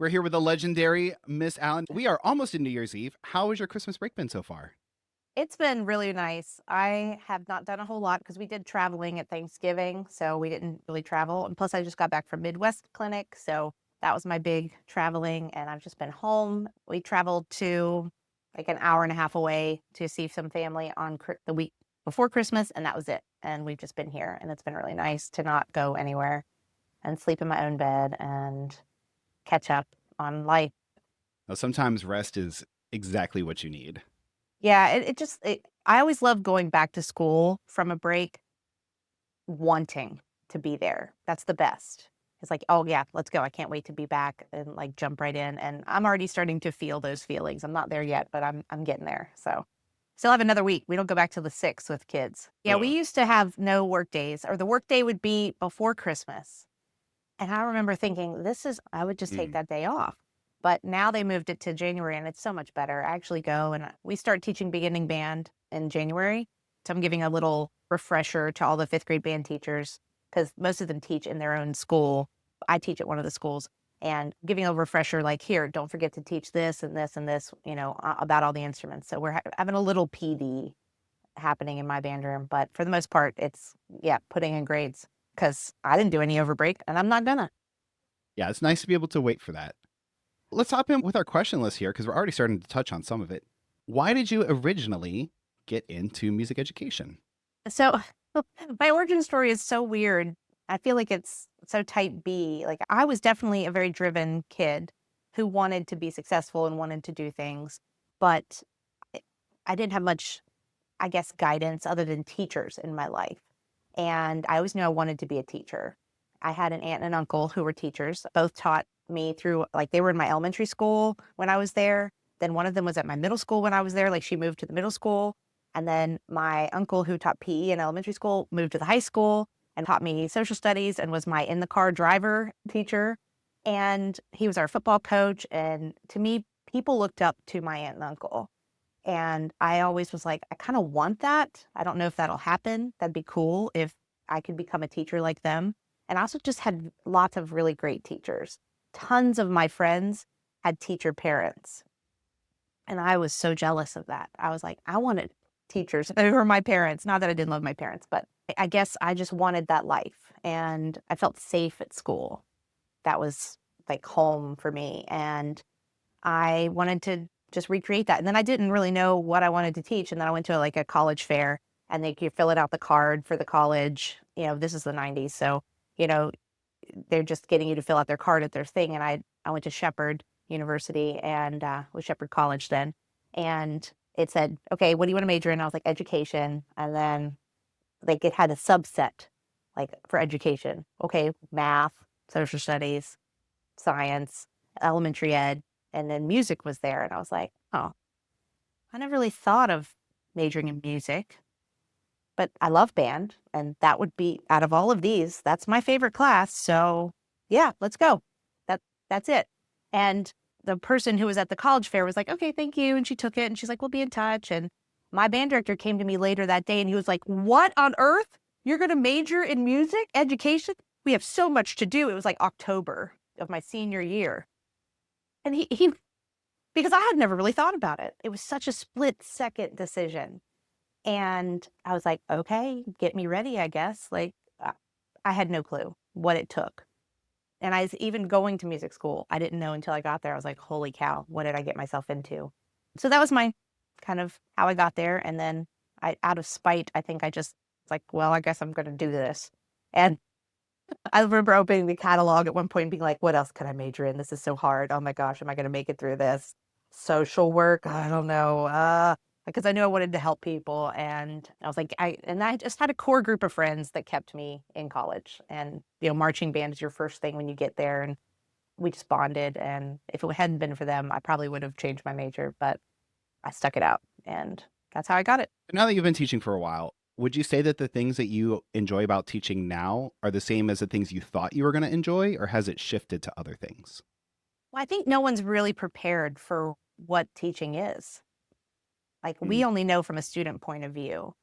We're here with the legendary Miss Allen. We are almost in New Year's Eve. How has your Christmas break been so far? It's been really nice. I have not done a whole lot because we did traveling at Thanksgiving, so we didn't really travel. And plus, I just got back from Midwest Clinic, so that was my big traveling. And I've just been home. We traveled to like an hour and a half away to see some family on the week before Christmas, and that was it. And we've just been here, and it's been really nice to not go anywhere and sleep in my own bed and catch up on life. Now, sometimes rest is exactly what you need. Yeah, I always love going back to school from a break wanting to be there. That's the best. It's like, "Oh, yeah, let's go. I can't wait to be back," and, like, jump right in, and I'm already starting to feel those feelings. I'm not there yet, but I'm getting there, so still have another week. We don't go back till the 6th with kids. Yeah, we Ugh. used to have no work days, or the work day would be before Christmas, and I remember thinking, "This is I would just take Mm. that day off." But now they moved it to January, and it's so much better. I actually go and we start teaching beginning band in January, so I'm giving a little refresher to all the 5th grade band teachers because most of them teach in their own school. I teach at one of the schools, and giving a refresher like, "Here, don't forget to teach this and this and this," about all the instruments. So we're having a little PD happening in my band room, but for the most part, it's yeah, putting in grades because I didn't do any over break, and I'm not gonna. Yeah, it's nice to be able to wait for that. Let's hop in with our question list here because we're already starting to touch on some of it. Why did you originally get into music education? So my origin story is so weird. I feel like it's so type B. Like I was definitely a very driven kid who wanted to be successful and wanted to do things, but I I didn't have much, I guess, guidance other than teachers in my life. And I always knew I wanted to be a teacher. I had an aunt and an uncle who were teachers. Both taught me through, like, they were in my elementary school when I was there. Then one of them was at my middle school when I was there. Like, she moved to the middle school. And then my uncle, who taught PE in elementary school, moved to the high school and taught me social studies and was my in the car driver teacher. And he was our football coach. And to me, people looked up to my aunt and uncle. And I always was like, I kind of want that. I don't know if that'll happen. That'd be cool if I could become a teacher like them. And I also just had lots of really great teachers. Tons of my friends had teacher parents. And I was so jealous of that. I was like, I wanted teachers who were my parents. Not that I didn't love my parents, but I guess I just wanted that life. And I felt safe at school. That was like home for me. And I wanted to just recreate that, and then I didn't really know what I wanted to teach, and then I went to, like, a college fair, and they could fill it out the card for the college. This is the '90s, so, you know, they're just getting you to fill out their card at their thing, and I went to Shepherd University and, was Shepherd College then, and it said, "Okay, what do you wanna major in?" I was like, "Education," and then, like, it had a subset, like, for education. Okay, math, social studies, science, elementary ed, and then music was there, and I was like, "Oh, I never really thought of majoring in music, but I love band, and that would be out of all of these, that's my favorite class, so yeah, let's go. That that's it." And the person who was at the college fair was like, "Okay, thank you," and she took it, and she's like, "We'll be in touch," and my band director came to me later that day, and he was like, "What on earth? You're gonna major in music education? We have so much to do." It was like October of my senior year. And he because I had never really thought about it. It was such a split-second decision, and I was like, "Okay, get me ready, I guess." Like, I had no clue what it took, and I was even going to music school, I didn't know until I got there. I was like, "Holy cow, what did I get myself into?" So that was my kind of how I got there, and then I out of spite, I think I just was like, "Well, I guess I'm gonna do this." And I remember opening the catalog at one point and being like, "What else could I major in? This is so hard. Oh my gosh, am I gonna make it through this?" Social work? I don't know. Because I knew I wanted to help people, and I was like, I just had a core group of friends that kept me in college. And marching band is your first thing when you get there, and we just bonded. And if it hadn't been for them, I probably would have changed my major, but I stuck it out, and that's how I got it. Now that you've been teaching for a while, would you say that the things that you enjoy about teaching now are the same as the things you thought you were going to enjoy, or has it shifted to other things? Well, I think no one's really prepared for what teaching is. Like, we Mm. only know from a student point of view.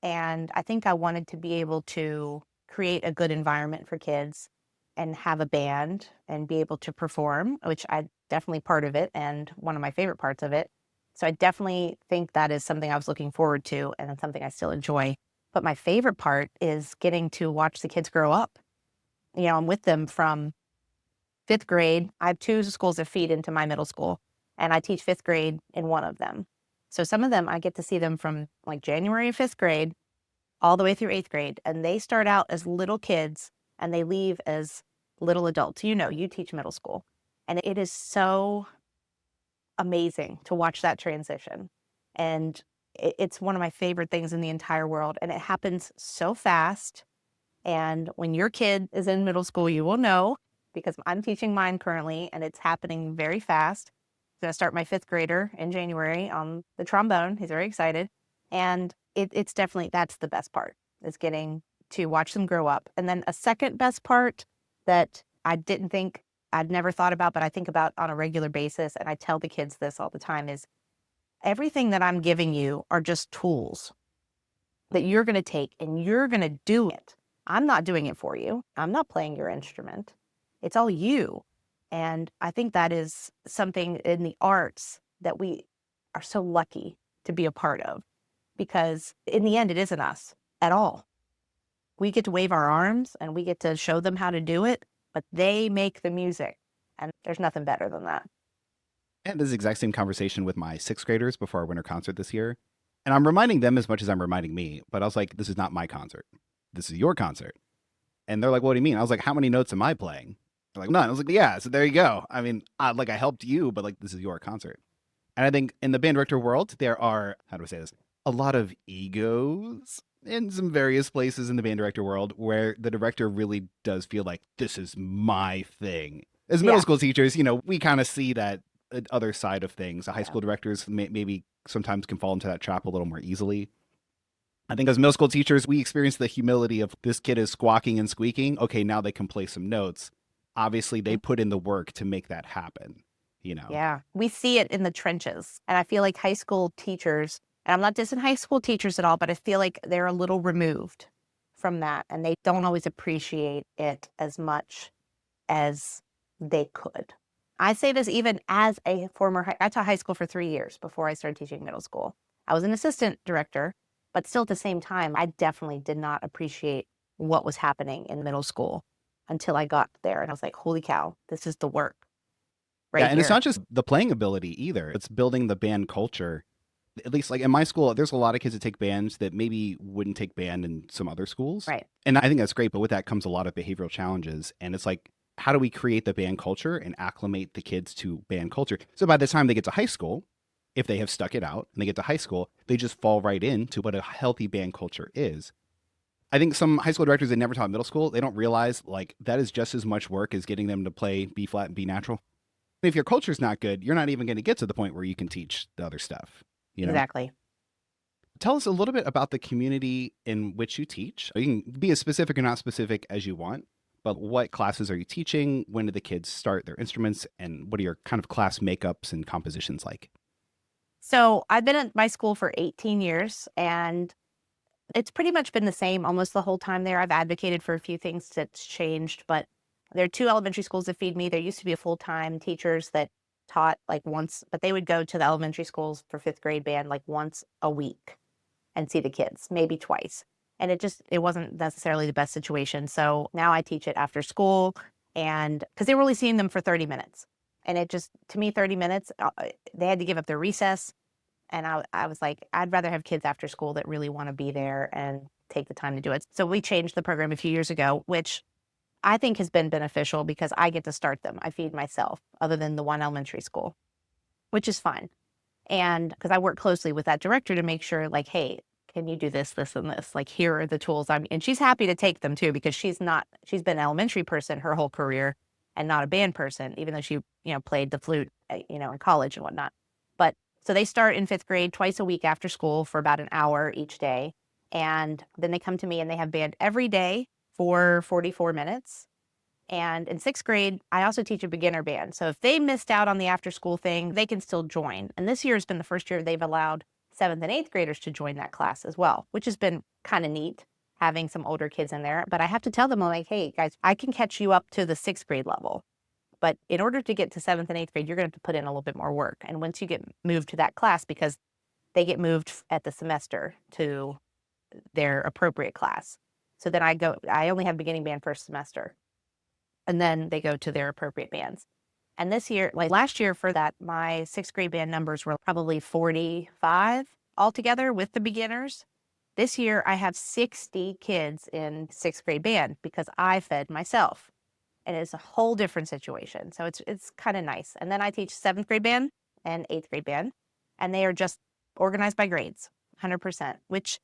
And I think I wanted to be able to create a good environment for kids and have a band and be able to perform, which I definitely part of it and one of my favorite parts of it. So I definitely think that is something I was looking forward to and it's something I still enjoy. But my favorite part is getting to watch the kids grow up. I'm with them from fifth grade. I have two schools that feed into my middle school, and I teach fifth grade in one of them. So some of them, I get to see them from like January of fifth grade all the way through eighth grade. And they start out as little kids and they leave as little adults. You teach middle school. And it is so amazing to watch that transition. And it's one of my favorite things in the entire world. And it happens so fast. And when your kid is in middle school, you will know because I'm teaching mine currently and it's happening very fast. I'm going to start my fifth grader in January on the trombone. He's very excited. And it's definitely, that's the best part, is getting to watch them grow up. And then a second best part that I didn't think, I'd never thought about, but I think about on a regular basis, and I tell the kids this all the time, is everything that I'm giving you are just tools that you're going to take and you're going to do it. I'm not doing it for you. I'm not playing your instrument. It's all you. And I think that is something in the arts that we are so lucky to be a part of, because in the end, it isn't us at all. We get to wave our arms and we get to show them how to do it, but they make the music. And there's nothing better than that. I had this exact same conversation with my sixth graders before our winter concert this year. And I'm reminding them as much as I'm reminding me, but I was like, this is not my concert. This is your concert. And they're like, what do you mean? I was like, how many notes am I playing? They're like, none. I was like, yeah, so there you go. I mean, I helped you, but like, this is your concert. And I think in the band director world, there are, how do I say this? A lot of egos in some various places in the band director world where the director really does feel like this is my thing. As middle Yeah. school teachers, we kind of see that other side of things. High Yeah. school directors maybe sometimes can fall into that trap a little more easily. I think as middle school teachers, we experience the humility of this kid is squawking and squeaking. Okay, now they can play some notes. Obviously, they put in the work to make that happen. Yeah, we see it in the trenches. And I feel like high school teachers, and I'm not dissing high school teachers at all, but I feel like they're a little removed from that and they don't always appreciate it as much as they could. I say this even as a I taught high school for 3 years before I started teaching middle school. I was an assistant director, but still at the same time, I definitely did not appreciate what was happening in middle school until I got there. And I was like, holy cow, this is the work. Yeah, and it's Here. not just the playing ability either. It's building the band culture. At least like in my school, there's a lot of kids that take bands that maybe wouldn't take band in some other schools. Right. And I think that's great, but with that comes a lot of behavioral challenges. And it's like, how do we create the band culture and acclimate the kids to band culture? So by the time they get to high school, if they have stuck it out and they get to high school, they just fall right into what a healthy band culture is. I think some high school directors that never taught middle school, they don't realize like that is just as much work as getting them to play B flat and B natural. If your culture's not good, you're not even going to get to the point where you can teach the other stuff. Exactly. Tell us a little bit about the community in which you teach. You can be as specific or not specific as you want, but what classes are you teaching? When do the kids start their instruments? And what are your kind of class makeups and compositions like? So I've been at my school for 18 years and it's pretty much been the same almost the whole time there. I've advocated for a few things that's changed, but there are two elementary schools that feed me. There used to be a full-time teachers that taught like once, but they would go to the elementary schools for fifth grade band like once a week and see the kids, maybe twice. And it wasn't necessarily the best situation. So now I teach it after school and because they were only seeing them for 30 minutes. And it just, to me, 30 minutes, they had to give up their recess. And I was like, I'd rather have kids after school that really want to be there and take the time to do it. So we changed the program a few years ago, which I think has been beneficial because I get to start them. I feed myself other than the one elementary school, which is fine. And because I work closely with that director to make sure like, hey, can you do this, this, and this? Like, here are the tools. And she's happy to take them too, because she's been an elementary person her whole career and not a band person, even though she, played the flute, in college and whatnot. But so they start in fifth grade twice a week after school for about an hour each day. And then they come to me and they have band every day for 44 minutes. And in sixth grade, I also teach a beginner band. So if they missed out on the after school thing, they can still join. And this year has been the first year they've allowed seventh and eighth graders to join that class as well, which has been kind of neat. having some older kids in there. But I have to tell them, I'm like, hey, guys, I can catch you up to the 6th grade level. But in order to get to 7th and 8th grade, you're going to have to put in a little bit more work. And once you get moved to that class, because they get moved at the semester to their appropriate class. So then I only have beginning band first semester. And then they go to their appropriate bands. And this year, like last year for that, my 6th grade band numbers were probably 45 altogether with the beginners. This year, I have 60 kids in 6th grade band because I fed myself. And it's a whole different situation. So it's kind of nice. And then I teach 7th grade band and 8th grade band, and they are just organized by grades, 100%, which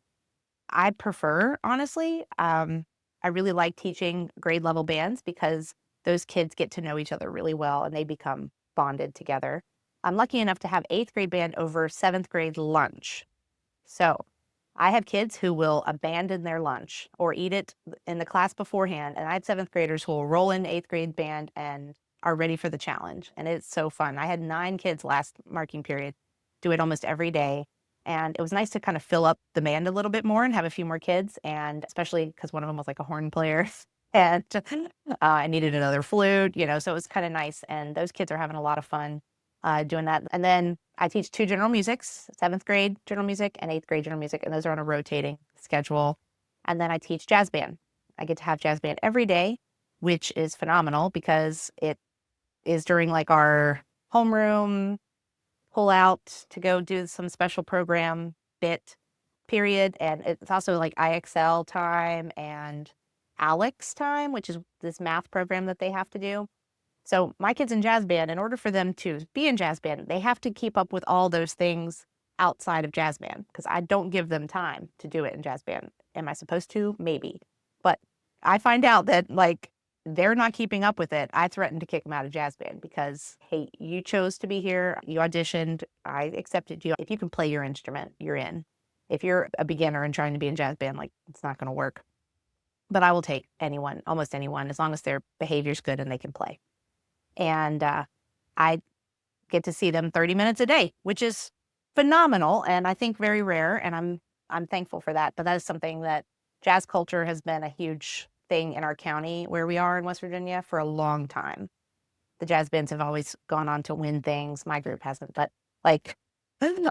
I prefer, honestly. I really like teaching grade level bands because those kids get to know each other really well and they become bonded together. I'm lucky enough to have 8th grade band over 7th grade lunch. So I have kids who will abandon their lunch or eat it in the class beforehand. And I have 7th graders who will roll in 8th grade band and are ready for the challenge. And it's so fun. I had 9 kids last marking period do it almost every day. And it was nice to kind of fill up the band a little bit more and have a few more kids. And especially because one of them was like a horn player and I needed another flute, so it was kind of nice. And those kids are having a lot of fun doing that. And then I teach 2 general musics, 7th grade general music and 8th grade general music. And those are on a rotating schedule. And then I teach jazz band. I get to have jazz band every day, which is phenomenal because it is during like our homeroom pull out to go do some special program bit period. And it's also like IXL time and ALEX time, which is this math program that they have to do. So my kids in jazz band, in order for them to be in jazz band, they have to keep up with all those things outside of jazz band because I don't give them time to do it in jazz band. Am I supposed to? Maybe. But I find out that like they're not keeping up with it. I threatened to kick them out of jazz band because, hey, you chose to be here. You auditioned. I accepted you. If you can play your instrument, you're in. If you're a beginner and trying to be in jazz band, like it's not going to work. But I will take anyone, almost anyone, as long as their behavior's good and they can play. And I get to see them 30 minutes a day, which is phenomenal and I think very rare. And I'm thankful for that. But that is something that jazz culture has been a huge thing in our county where we are in West Virginia for a long time. The jazz bands have always gone on to win things. My group hasn't, but like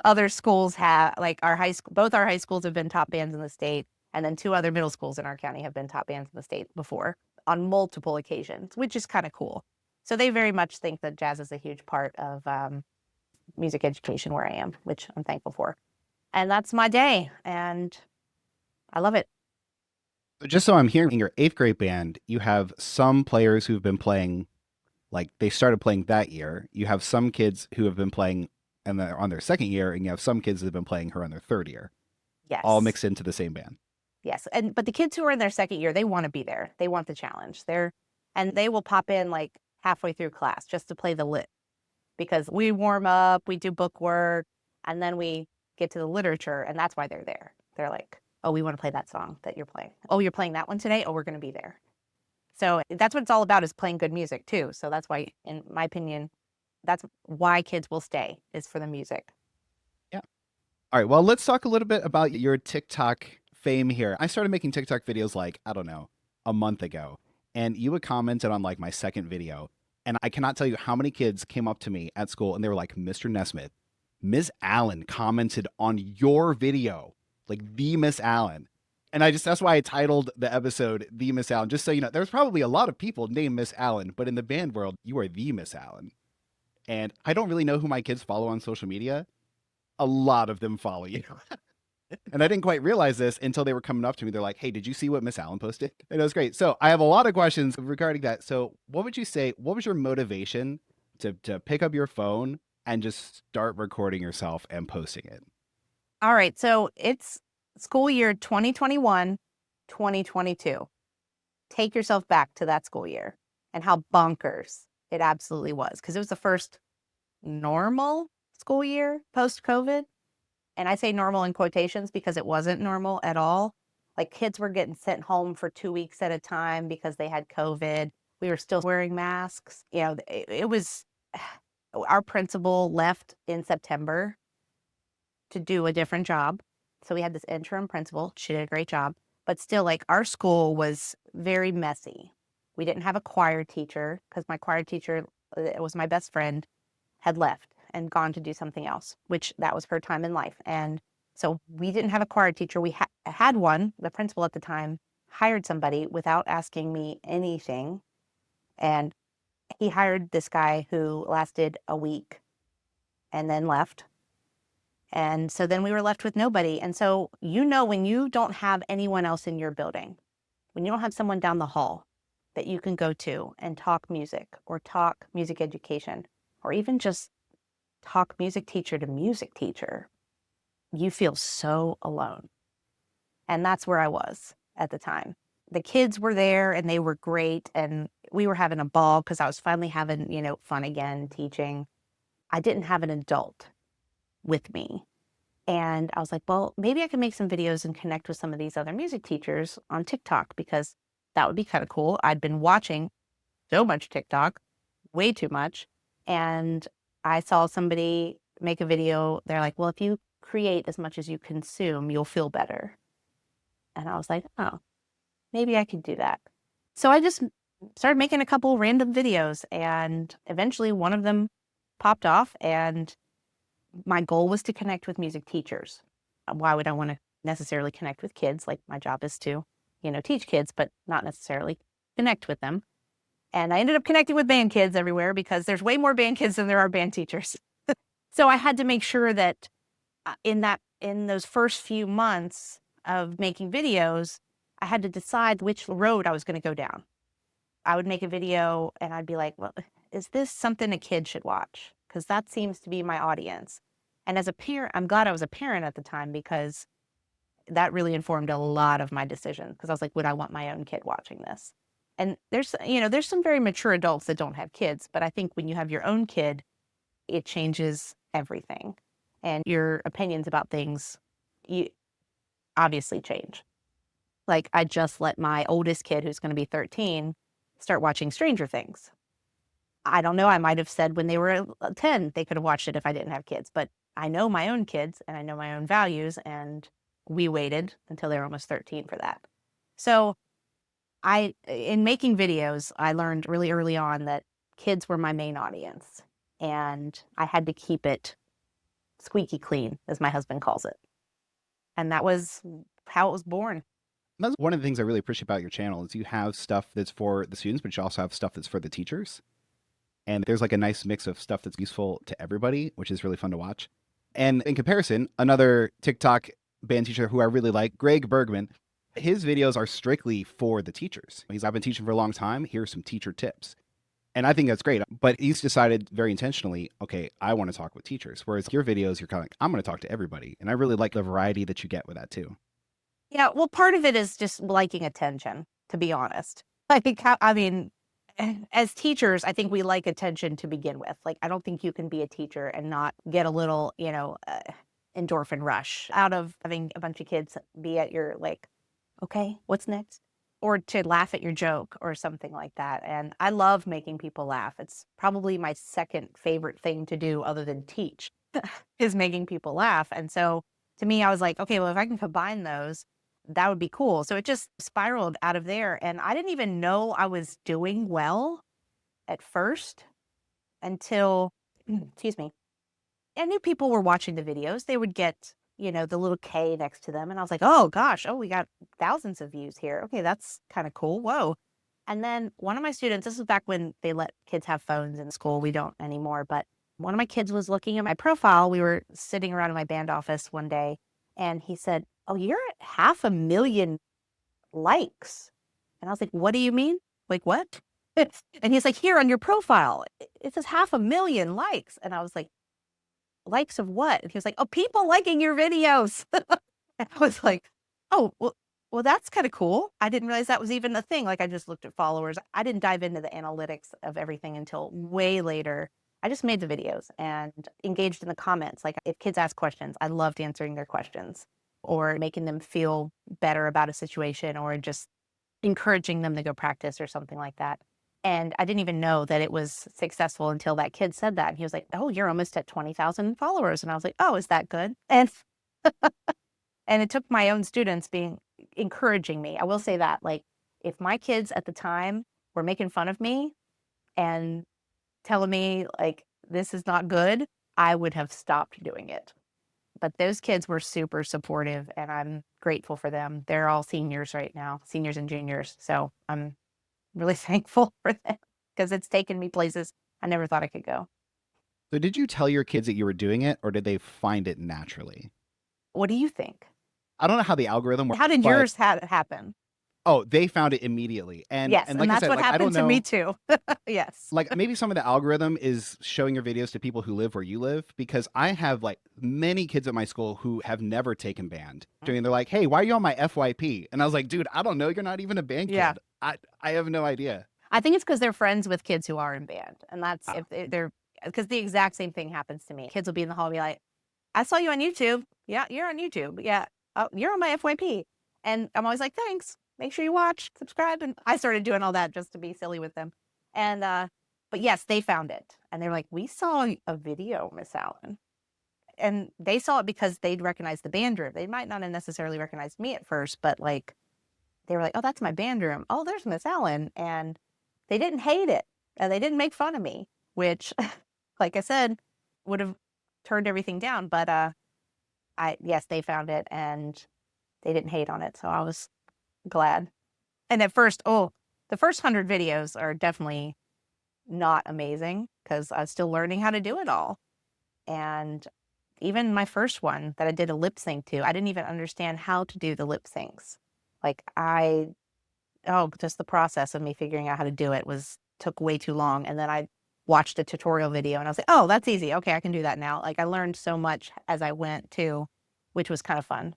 other schools have, like our high school, both our high schools have been top bands in the state. And then 2 other middle schools in our county have been top bands in the state before on multiple occasions, which is kind of cool. So they very much think that jazz is a huge part of music education where I am, which I'm thankful for. And that's my day. And I love it. Just so I'm hearing, in your 8th grade band, you have some players who've been playing, like they started playing that year. You have some kids who have been playing and they're on their 2nd year, and you have some kids that have been playing her on their 3rd year, Yes. all mixed into the same band. Yes. But the kids who are in their 2nd year, they want to be there. They want the challenge. And they will pop in like halfway through class just to play the lit because we warm up, we do book work, and then we get to the literature, and that's why they're there. They're like, oh, we want to play that song that you're playing. Oh, you're playing that one today? Oh, we're going to be there. So that's what it's all about, is playing good music too. So that's why, in my opinion, that's why kids will stay, is for the music. Yeah. All right. Well, let's talk a little bit about your TikTok fame here. I started making TikTok videos like, I don't know, a month ago. And you had commented on like my 2nd video. And I cannot tell you how many kids came up to me at school and they were like, Mr. Nesmith, Ms. Allen commented on your video, like the Miss Allen. And that's why I titled the episode The Miss Allen, just so you know, there's probably a lot of people named Miss Allen, but in the band world, you are the Miss Allen. And I don't really know who my kids follow on social media. A lot of them follow you. And I didn't quite realize this until they were coming up to me. They're like, hey, did you see what Miss Allen posted? And it was great. So I have a lot of questions regarding that. So what would you say, what was your motivation to pick up your phone and just start recording yourself and posting it? All right. So it's school year 2021, 2022. Take yourself back to that school year and how bonkers it absolutely was, because it was the first normal school year post-COVID. And I say normal in quotations because it wasn't normal at all. Like kids were getting sent home for 2 weeks at a time because they had COVID. We were still wearing masks. It was, our principal left in September to do a different job. So we had this interim principal. She did a great job. but still, like, our school was very messy. We didn't have a choir teacher because my choir teacher, was my best friend, had left and gone to do something else, which that was her time in life. And so we didn't have a choir teacher. We had one, the principal at the time hired somebody without asking me anything. And he hired this guy who lasted a week and then left. And so then we were left with nobody. And so, when you don't have anyone else in your building, when you don't have someone down the hall that you can go to and talk music or talk music education, or even just talk music teacher to music teacher, you feel so alone. And that's where I was at the time. The kids were there and they were great. And we were having a ball because I was finally having, fun again teaching. I didn't have an adult with me. And I was like, well, maybe I can make some videos and connect with some of these other music teachers on TikTok because that would be kind of cool. I'd been watching so much TikTok, way too much. And I saw somebody make a video. They're like, well, if you create as much as you consume, you'll feel better. And I was like, oh, maybe I could do that. So I just started making a couple random videos, and eventually one of them popped off, and my goal was to connect with music teachers. Why would I want to necessarily connect with kids? Like, my job is to, teach kids, but not necessarily connect with them. And I ended up connecting with band kids everywhere because there's way more band kids than there are band teachers. So I had to make sure that in those first few months of making videos, I had to decide which road I was going to go down. I would make a video and I'd be like, well, is this something a kid should watch? Because that seems to be my audience. And as a parent, I'm glad I was a parent at the time because that really informed a lot of my decisions. Because I was like, would I want my own kid watching this? And there's some very mature adults that don't have kids, but I think when you have your own kid, it changes everything. And your opinions about things, you obviously change. Like, I just let my oldest kid, who's going to be 13, start watching Stranger Things. I don't know, I might have said when they were 10, they could have watched it if I didn't have kids, but I know my own kids and I know my own values, and we waited until they were almost 13 for that. So in making videos, I learned really early on that kids were my main audience, and I had to keep it squeaky clean, as my husband calls it. And that was how it was born. That's one of the things I really appreciate about your channel is you have stuff that's for the students, but you also have stuff that's for the teachers. And there's like a nice mix of stuff that's useful to everybody, which is really fun to watch. And in comparison, another TikTok band teacher who I really like, Greg Bergman, his videos are strictly for the teachers. I've been teaching for a long time. Here's some teacher tips. And I think that's great. But he's decided very intentionally, okay, I want to talk with teachers. Whereas your videos, you're kind of like, I'm going to talk to everybody. And I really like the variety that you get with that too. Yeah, well, part of it is just liking attention, to be honest. As teachers, I think we like attention to begin with. Like, I don't think you can be a teacher and not get a little, endorphin rush out of having a bunch of kids be at your, like, okay, what's next? Or to laugh at your joke or something like that. And I love making people laugh. It's probably my second favorite thing to do other than teach is making people laugh. And so to me, I was like, okay, well, if I can combine those, that would be cool. So it just spiraled out of there. And I didn't even know I was doing well at first until, excuse me, I knew people were watching the videos. They would get, the little K next to them. And I was like, oh gosh, we got thousands of views here. Okay, that's kind of cool. Whoa. And then one of my students, this was back when they let kids have phones in school. We don't anymore. But one of my kids was looking at my profile. We were sitting around in my band office one day, and he said, oh, you're at 500,000 likes. And I was like, what do you mean? Like, what? And he's like, here on your profile, it says 500,000 likes. And I was like, likes of what? And he was like, oh, people liking your videos. And I was like, oh, well, that's kind of cool. I didn't realize that was even a thing. Like, I just looked at followers. I didn't dive into the analytics of everything until way later. I just made the videos and engaged in the comments. Like, if kids ask questions, I loved answering their questions or making them feel better about a situation or just encouraging them to go practice or something like that. And I didn't even know that it was successful until that kid said that. And he was like, oh, you're almost at 20,000 followers. And I was like, oh, is that good? And and it took my own students being encouraging me. I will say that, like, if my kids at the time were making fun of me and telling me like this is not good, I would have stopped doing it. But those kids were super supportive and I'm grateful for them. They're all seniors right now, seniors and juniors. So I'm really thankful for them because it's taken me places I never thought I could go. So did you tell your kids that you were doing it, or did they find it naturally? What do you think? I don't know how the algorithm works, How did but yours happen? oh, they found it immediately. Yes, And and like I that's said, what like I don't happened to me know, too. Yes. like maybe some of the algorithm is showing your videos to people who live where you live, because I have like many kids at my school who have never taken band. And they're like, "Hey, why are you on my FYP?" And I was like, "Dude, I don't know. You're not even a band Yeah. kid. I have no idea." I think it's because they're friends with kids who are in band. And that's Ah, if they're because the exact same thing happens to me. Kids will be in the hall and be like, I saw you on YouTube. Yeah, you're on YouTube. Yeah. Oh, you're on my FYP. And I'm always like, thanks. Make sure you watch, subscribe. And I started doing all that just to be silly with them. And but yes, they found it. And they're like, we saw a video, Miss Allen. And they saw it because they'd recognize the band room. They might not have necessarily recognized me at first, but like they were like, oh, that's my band room. Oh, there's Miss Allen. And they didn't hate it. And they didn't make fun of me, which, like I said, would have turned everything down. But yes, they found it and they didn't hate on it. So I was glad. And at first, the first 100 videos are definitely not amazing because I was still learning how to do it all. And even my first one that I did a lip sync to, I didn't even understand how to do the lip syncs. Like just the process of me figuring out how to do it took way too long. And then I watched a tutorial video and I was like, oh, that's easy. Okay, I can do that now. Like I learned so much as I went too, which was kind of fun.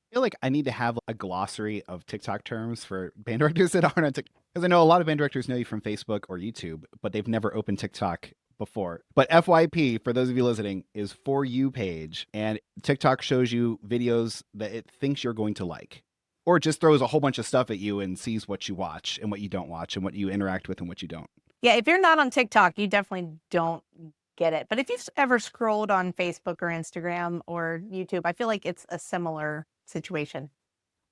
I feel like I need to have a glossary of TikTok terms for band directors that aren't on TikTok, because I know a lot of band directors know you from Facebook or YouTube, but they've never opened TikTok before. But FYP, for those of you listening, is For You page, and TikTok shows you videos that it thinks you're going to like, or it just throws a whole bunch of stuff at you and sees what you watch and what you don't watch and what you interact with and what you don't. Yeah, if you're not on TikTok, you definitely don't get it. But if you've ever scrolled on Facebook or Instagram or YouTube, I feel like it's a similar situation.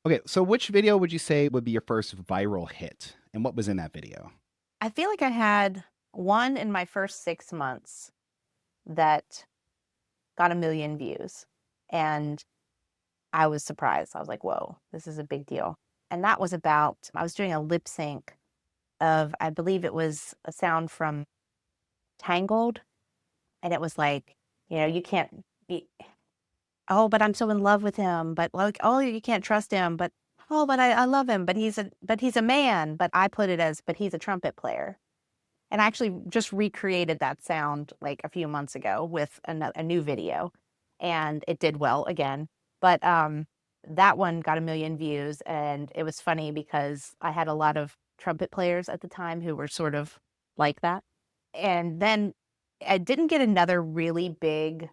Okay, so which video would you say would be your first viral hit, and what was in that video? I feel like I had one in my first 6 months that got 1 million views. And I was surprised. I was like, whoa, this is a big deal. And that was I was doing a lip sync of, I believe it was a sound from Tangled. And it was like, you can't be, oh, but I'm so in love with him. But like, oh, you can't trust him. But oh, but I love him. But he's a man. But I put it as, but he's a trumpet player. And I actually just recreated that sound like a few months ago with a new video, and it did well again. But that one got 1 million views, and it was funny because I had a lot of trumpet players at the time who were sort of like that. And then I didn't get another really big.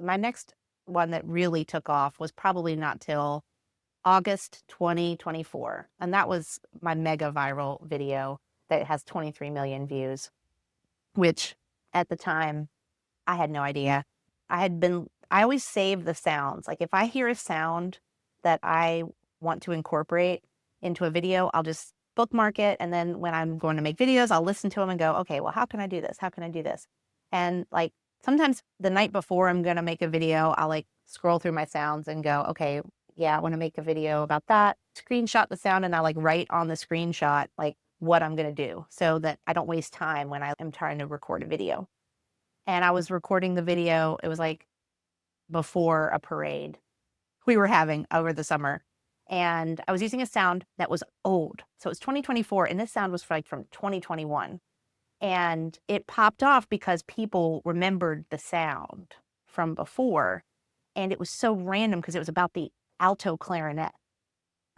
My next one that really took off was probably not till August 2024, and that was my mega viral video that has 23 million views, which at the time I had no idea. I always save the sounds. Like if I hear a sound that I want to incorporate into a video, I'll just bookmark it. And then when I'm going to make videos, I'll listen to them and go, okay, well, how can I do this? How can I do this? And like sometimes the night before I'm going to make a video, I'll like scroll through my sounds and go, okay, yeah, I want to make a video about that. Screenshot the sound and I like write on the screenshot, like what I'm going to do so that I don't waste time when I am trying to record a video. And I was recording the video. It was like before a parade we were having over the summer. And I was using a sound that was old. So it was 2024 and this sound was from 2021. And it popped off because people remembered the sound from before. And it was so random because it was about the alto clarinet.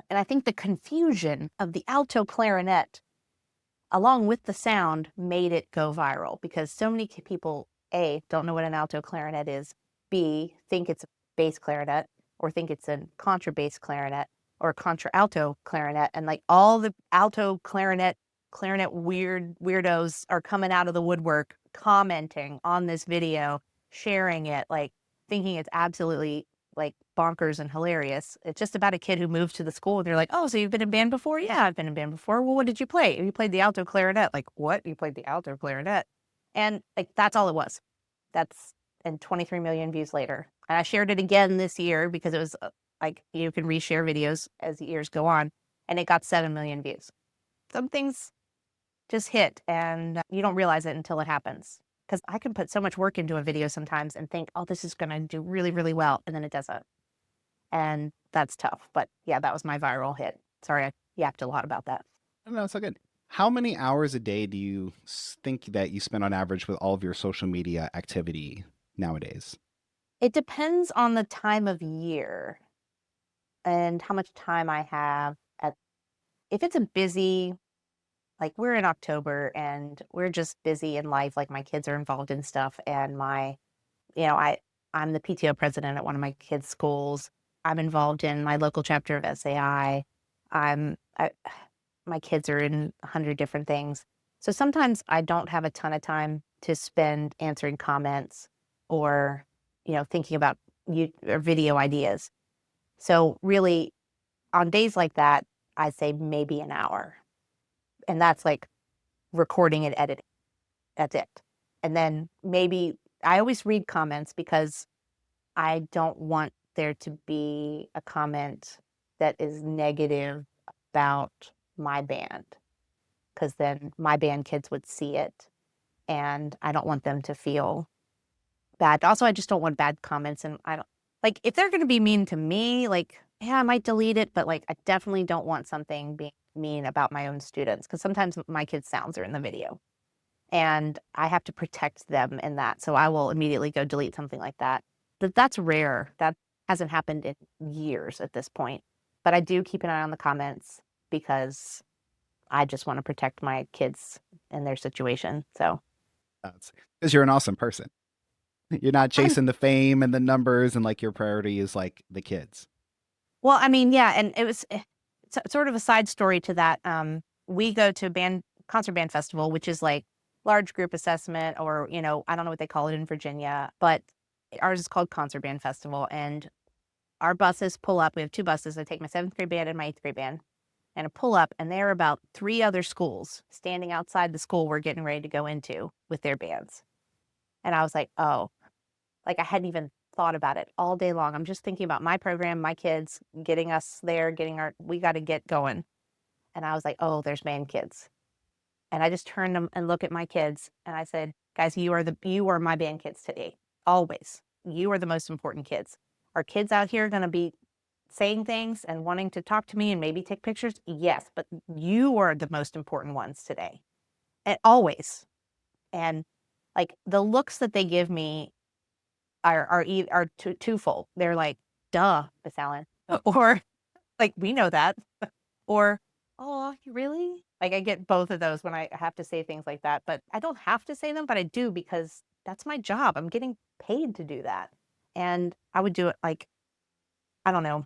And I think the confusion of the alto clarinet along with the sound made it go viral because so many people, A, don't know what an alto clarinet is, B, think it's a bass clarinet or think it's a contrabass clarinet or a contralto clarinet. And like all the alto clarinet weirdos are coming out of the woodwork, commenting on this video, sharing it, like thinking it's absolutely like bonkers and hilarious. It's just about a kid who moved to the school and they're like, oh, so you've been in band before? Yeah, I've been in band before. Well, what did you play? You played the alto clarinet. Like, what? You played the alto clarinet. And like, that's all it was. That's, and 23 million views later. And I shared it again this year because it was like, you can reshare videos as the years go on, and it got 7 million views. Some things just hit and you don't realize it until it happens. Because I can put so much work into a video sometimes and think, oh, this is going to do really, really well. And then it doesn't. And that's tough. But yeah, that was my viral hit. Sorry, I yapped a lot about that. No, it's all good. How many hours a day do you think that you spend on average with all of your social media activity nowadays? It depends on the time of year and how much time I have at, if it's a busy, like we're in October and we're just busy in life, like my kids are involved in stuff and I'm the PTO president at one of my kids' schools. I'm involved in my local chapter of SAI. I my kids are in 100 different things. So sometimes I don't have a ton of time to spend answering comments or, thinking about or video ideas. So really on days like that, I'd say maybe an hour. And that's like recording and editing. That's it. And then maybe I always read comments because I don't want there to be a comment that is negative about my band, because then my band kids would see it and I don't want them to feel bad. Also, I just don't want bad comments. And I don't like, if they're going to be mean to me, like, yeah, I might delete it, but like, I definitely don't want something being mean about my own students, because sometimes my kids' sounds are in the video and I have to protect them in that. So I will immediately go delete something like that. That's rare. That hasn't happened in years at this point. But I do keep an eye on the comments because I just want to protect my kids and their situation. So That's because you're an awesome person. You're not I'm, chasing the fame and the numbers, and like your priority is like the kids. well, I mean, yeah, and it was sort of a side story to that. We go to concert band festival, which is like large group assessment, or I don't know what they call it in Virginia, but ours is called concert band festival. And our buses pull up. We have two buses. I take my 7th grade band and my 8th grade band, and I pull up, and there are about 3 other schools standing outside the school we're getting ready to go into with their bands. And I was like, oh, like I hadn't even thought about it all day long. I'm just thinking about my program, my kids, getting us there, we got to get going. And I was like, oh, there's band kids. And I just turned them and look at my kids and I said, guys, you are my band kids today. Always. You are the most important kids. Are kids out here going to be saying things and wanting to talk to me and maybe take pictures? Yes, but you are the most important ones today. And always. And like the looks that they give me are twofold. They're like, duh, Miss Allen. Or like, we know that. Or, oh, really? Like I get both of those when I have to say things like that. But I don't have to say them, but I do because that's my job. I'm getting paid to do that. And I would do it like, I don't know.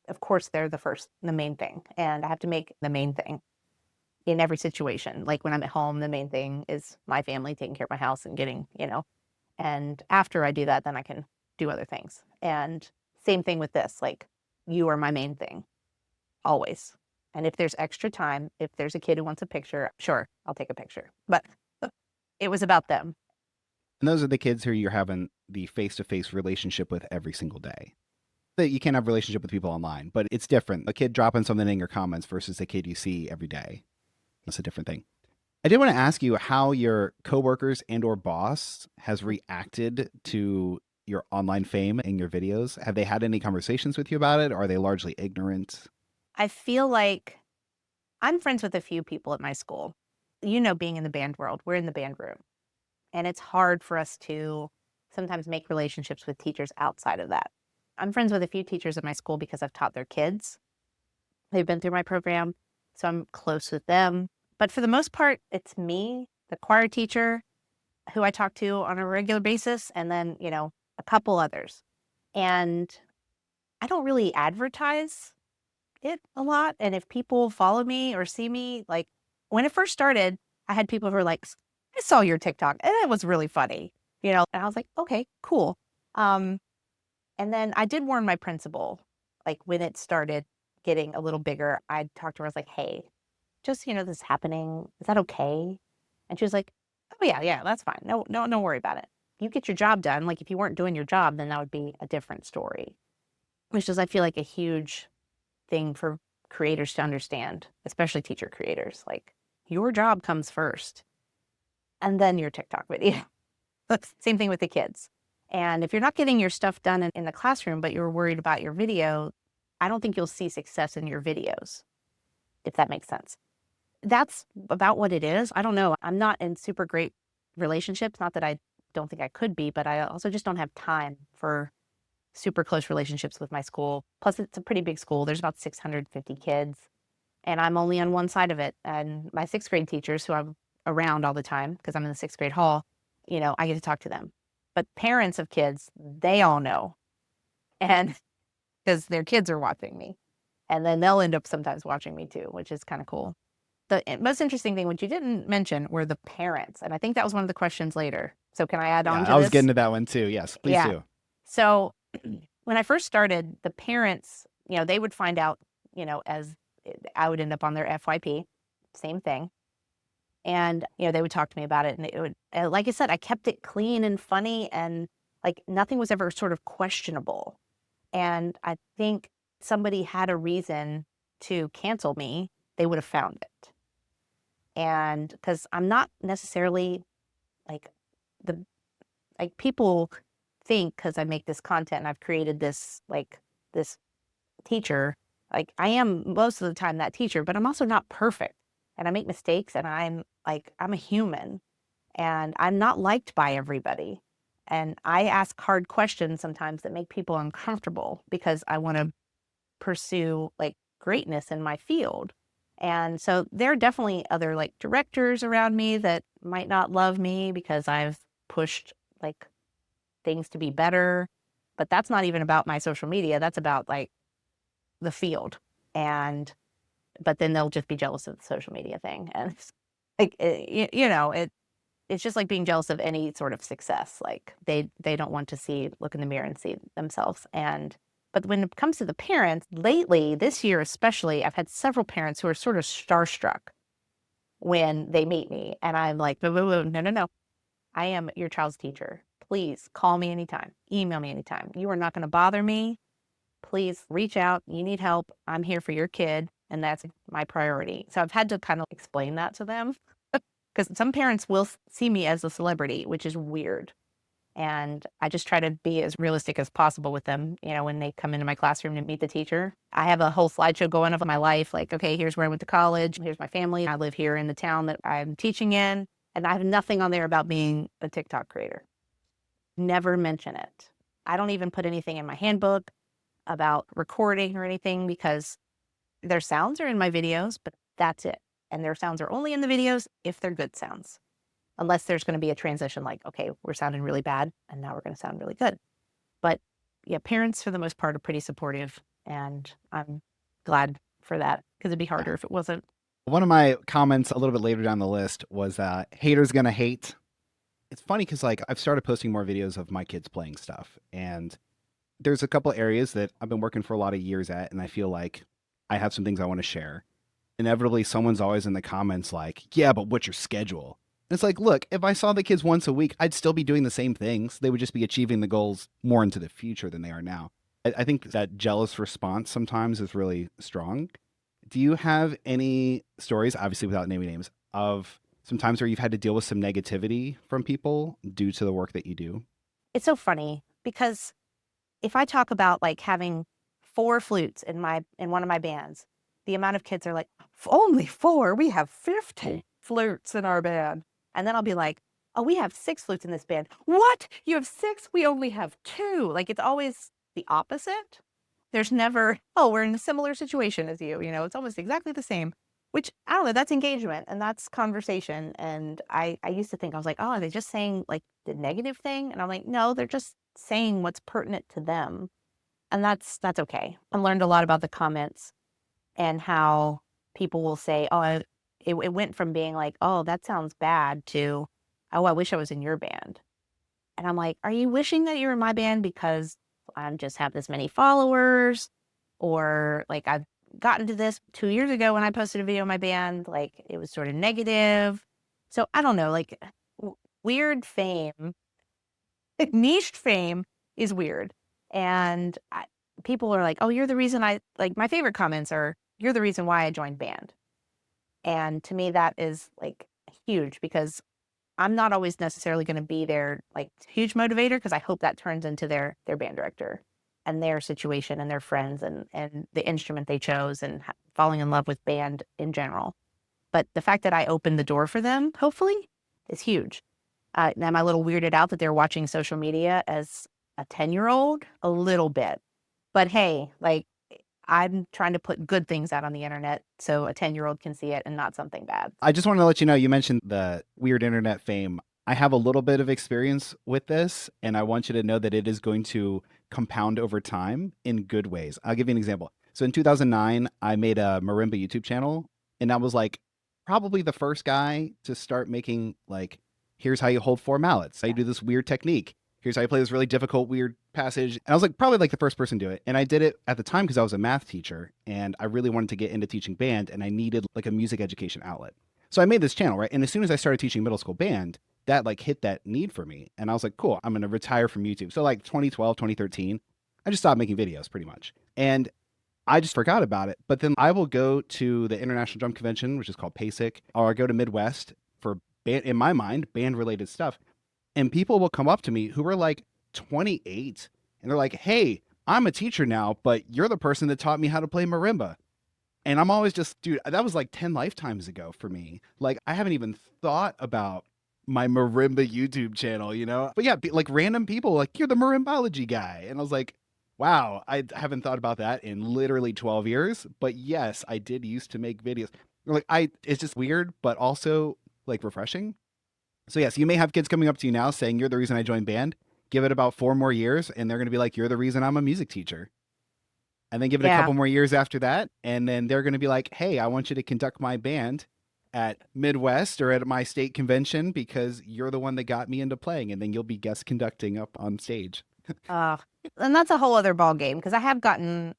Of course, they're the main thing. And I have to make the main thing in every situation. Like when I'm at home, the main thing is my family, taking care of my house and getting. And after I do that, then I can do other things. And same thing with this, like you are my main thing, always. And if there's extra time, if there's a kid who wants a picture, sure, I'll take a picture. But it was about them. And those are the kids who you're having the face-to-face relationship with every single day. That you can't have a relationship with people online, but it's different. A kid dropping something in your comments versus a kid you see every day. That's a different thing. I did want to ask you how your coworkers and or boss has reacted to your online fame and your videos. Have they had any conversations with you about it? Or are they largely ignorant? I feel like I'm friends with a few people at my school. Being in the band world, we're in the band room. And it's hard for us to sometimes make relationships with teachers outside of that. I'm friends with a few teachers at my school because I've taught their kids. They've been through my program, so I'm close with them. But for the most part, it's me, the choir teacher, who I talk to on a regular basis, and then, a couple others. And I don't really advertise it a lot. And if people follow me or see me, like when it first started, I had people who were like, I saw your TikTok and it was really funny, And I was like, okay, cool. And then I did warn my principal, like when it started getting a little bigger, I talked to her. I was like, hey, just, this is happening. Is that okay? And she was like, oh yeah, yeah, that's fine. No, no, don't worry about it. You get your job done. Like if you weren't doing your job, then that would be a different story, which is, I feel like, a huge thing for creators to understand, especially teacher creators. Like your job comes first and then your TikTok video. Same thing with the kids. And if you're not getting your stuff done in the classroom, but you're worried about your video, I don't think you'll see success in your videos, if that makes sense. That's about what it is. I don't know. I'm not in super great relationships. Not that I don't think I could be, but I also just don't have time for super close relationships with my school. Plus, it's a pretty big school. There's about 650 kids, and I'm only on one side of it. And my sixth grade teachers, who I'm around all the time because I'm in the sixth grade hall, I get to talk to them. But parents of kids, they all know. And because their kids are watching me. And then they'll end up sometimes watching me too, which is kind of cool. The most interesting thing, which you didn't mention, were the parents. And I think that was one of the questions later. So can I add on to this? I was getting to that one too. Yes, please do. So when I first started, the parents, they would find out, as I would end up on their FYP, same thing. And, they would talk to me about it. And it would, like I said, I kept it clean and funny, and like nothing was ever sort of questionable. And I think somebody had a reason to cancel me, they would have found it. And because I'm not necessarily like people think because I make this content and I've created this teacher, like I am most of the time that teacher, but I'm also not perfect and I make mistakes, and I'm a human and I'm not liked by everybody. And I ask hard questions sometimes that make people uncomfortable because I want to pursue greatness in my field. And so there are definitely other directors around me that might not love me because I've pushed things to be better. But that's not even about my social media. That's about the field. But then they'll just be jealous of the social media thing. And it's just like being jealous of any sort of success. Like they don't want to look in the mirror and see themselves. But when it comes to the parents, lately, this year especially, I've had several parents who are sort of starstruck when they meet me. And I'm like, no. I am your child's teacher. Please call me anytime. Email me anytime. You are not going to bother me. Please reach out. You need help. I'm here for your kid. And that's my priority. So I've had to kind of explain that to them because some parents will see me as a celebrity, which is weird. And I just try to be as realistic as possible with them, when they come into my classroom to meet the teacher. I have a whole slideshow going of my life. Like, okay, here's where I went to college. Here's my family. I live here in the town that I'm teaching in. And I have nothing on there about being a TikTok creator. Never mention it. I don't even put anything in my handbook about recording or anything because their sounds are in my videos, but that's it. And their sounds are only in the videos if they're good sounds. Unless there's going to be a transition okay, we're sounding really bad and now we're going to sound really good. But yeah, parents for the most part are pretty supportive, and I'm glad for that because it'd be harder if it wasn't. One of my comments a little bit later down the list was haters gonna hate. It's funny because I've started posting more videos of my kids playing stuff, and there's a couple areas that I've been working for a lot of years at, and I feel like I have some things I want to share. Inevitably, someone's always in the comments yeah, but what's your schedule? It's look, if I saw the kids once a week, I'd still be doing the same things. They would just be achieving the goals more into the future than they are now. I think that jealous response sometimes is really strong. Do you have any stories, obviously without naming names, of some times where you've had to deal with some negativity from people due to the work that you do? It's so funny because if I talk about having 4 flutes in one of my bands, the amount of kids are like, only 4? We have 50 flutes in our band. And then I'll be like, oh, we have 6 flutes in this band. What? You have 6? We only have 2. It's always the opposite. There's never, oh, we're in a similar situation as you. It's almost exactly the same, which I don't know. That's engagement and that's conversation. And I used to think, I was like, oh, are they just saying the negative thing? And I'm like, no, they're just saying what's pertinent to them. And that's okay. I learned a lot about the comments and how people will say, oh, it went from being oh, that sounds bad to, oh, I wish I was in your band. And I'm like, are you wishing that you were in my band because I just have this many followers, or like I've gotten to this 2 years ago when I posted a video on my band, like it was sort of negative. So I don't know, like weird fame, niche fame is weird. And people are like, oh, you're the reason like my favorite comments are, you're the reason why I joined band. And to me, that is like huge because I'm not always necessarily going to be their like huge motivator because I hope that turns into their band director and their situation and their friends and the instrument they chose and falling in love with band in general. But the fact that I opened the door for them, hopefully, is huge. Am I a little weirded out that they're watching social media as a 10-year-old? A little bit. But hey, like I'm trying to put good things out on the internet so a 10-year-old can see it and not something bad. I just want to let you know, you mentioned the weird internet fame. I have a little bit of experience with this, and I want you to know that it is going to compound over time in good ways. I'll give you an example. So in 2009, I made a marimba YouTube channel, and I was like probably the first guy to start making like, here's how you hold four mallets. How you do this weird technique. Here's how you play this really difficult, weird passage. And I was like probably like the first person to do it. And I did it at the time because I was a math teacher and I really wanted to get into teaching band and I needed like a music education outlet. So I made this channel, right? And as soon as I started teaching middle school band, that like hit that need for me. And I was like, cool, I'm going to retire from YouTube. So like 2012, 2013, I just stopped making videos pretty much. And I just forgot about it. But then I will go to the International Drum Convention, which is called PASIC, or I go to Midwest for band, in my mind, band related stuff. And people will come up to me who are like 28 and they're like, hey, I'm a teacher now, but you're the person that taught me how to play marimba. And I'm always just, dude, that was like 10 lifetimes ago for me. Like, I haven't even thought about my marimba YouTube channel, you know? But yeah, like random people, like, you're the marimbology guy. And I was like, wow, I haven't thought about that in literally 12 years. But yes, I did used to make videos. Like, it's just weird, but also like refreshing. So yes, you may have kids coming up to you now saying you're the reason I joined band. Give it about 4 more years and they're going to be like, you're the reason I'm a music teacher. And then give it a Yeah. couple more years after that. And then they're going to be like, hey, I want you to conduct my band at Midwest or at my state convention because you're the one that got me into playing. And then you'll be guest conducting up on stage. And that's a whole other ball game because I have gotten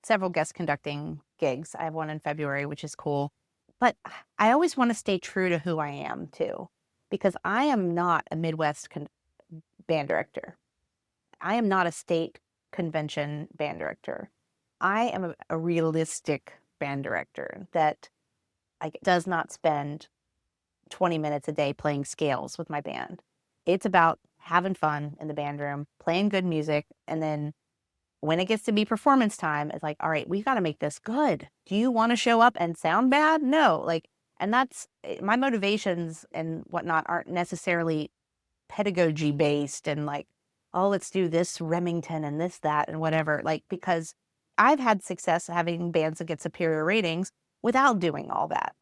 several guest conducting gigs. I have one in February, which is cool. But I always want to stay true to who I am too, because I am not a Midwest band director. I am not a state convention band director. I am a realistic band director that like does not spend 20 minutes a day playing scales with my band. It's about having fun in the band room, playing good music, and then when it gets to be performance time, it's like, all right, we got to make this good. Do you want to show up and sound bad? No, like, and that's my motivations and whatnot aren't necessarily pedagogy based and like, oh, let's do this Remington and this, that, and whatever. Like, because I've had success having bands that get superior ratings without doing all that.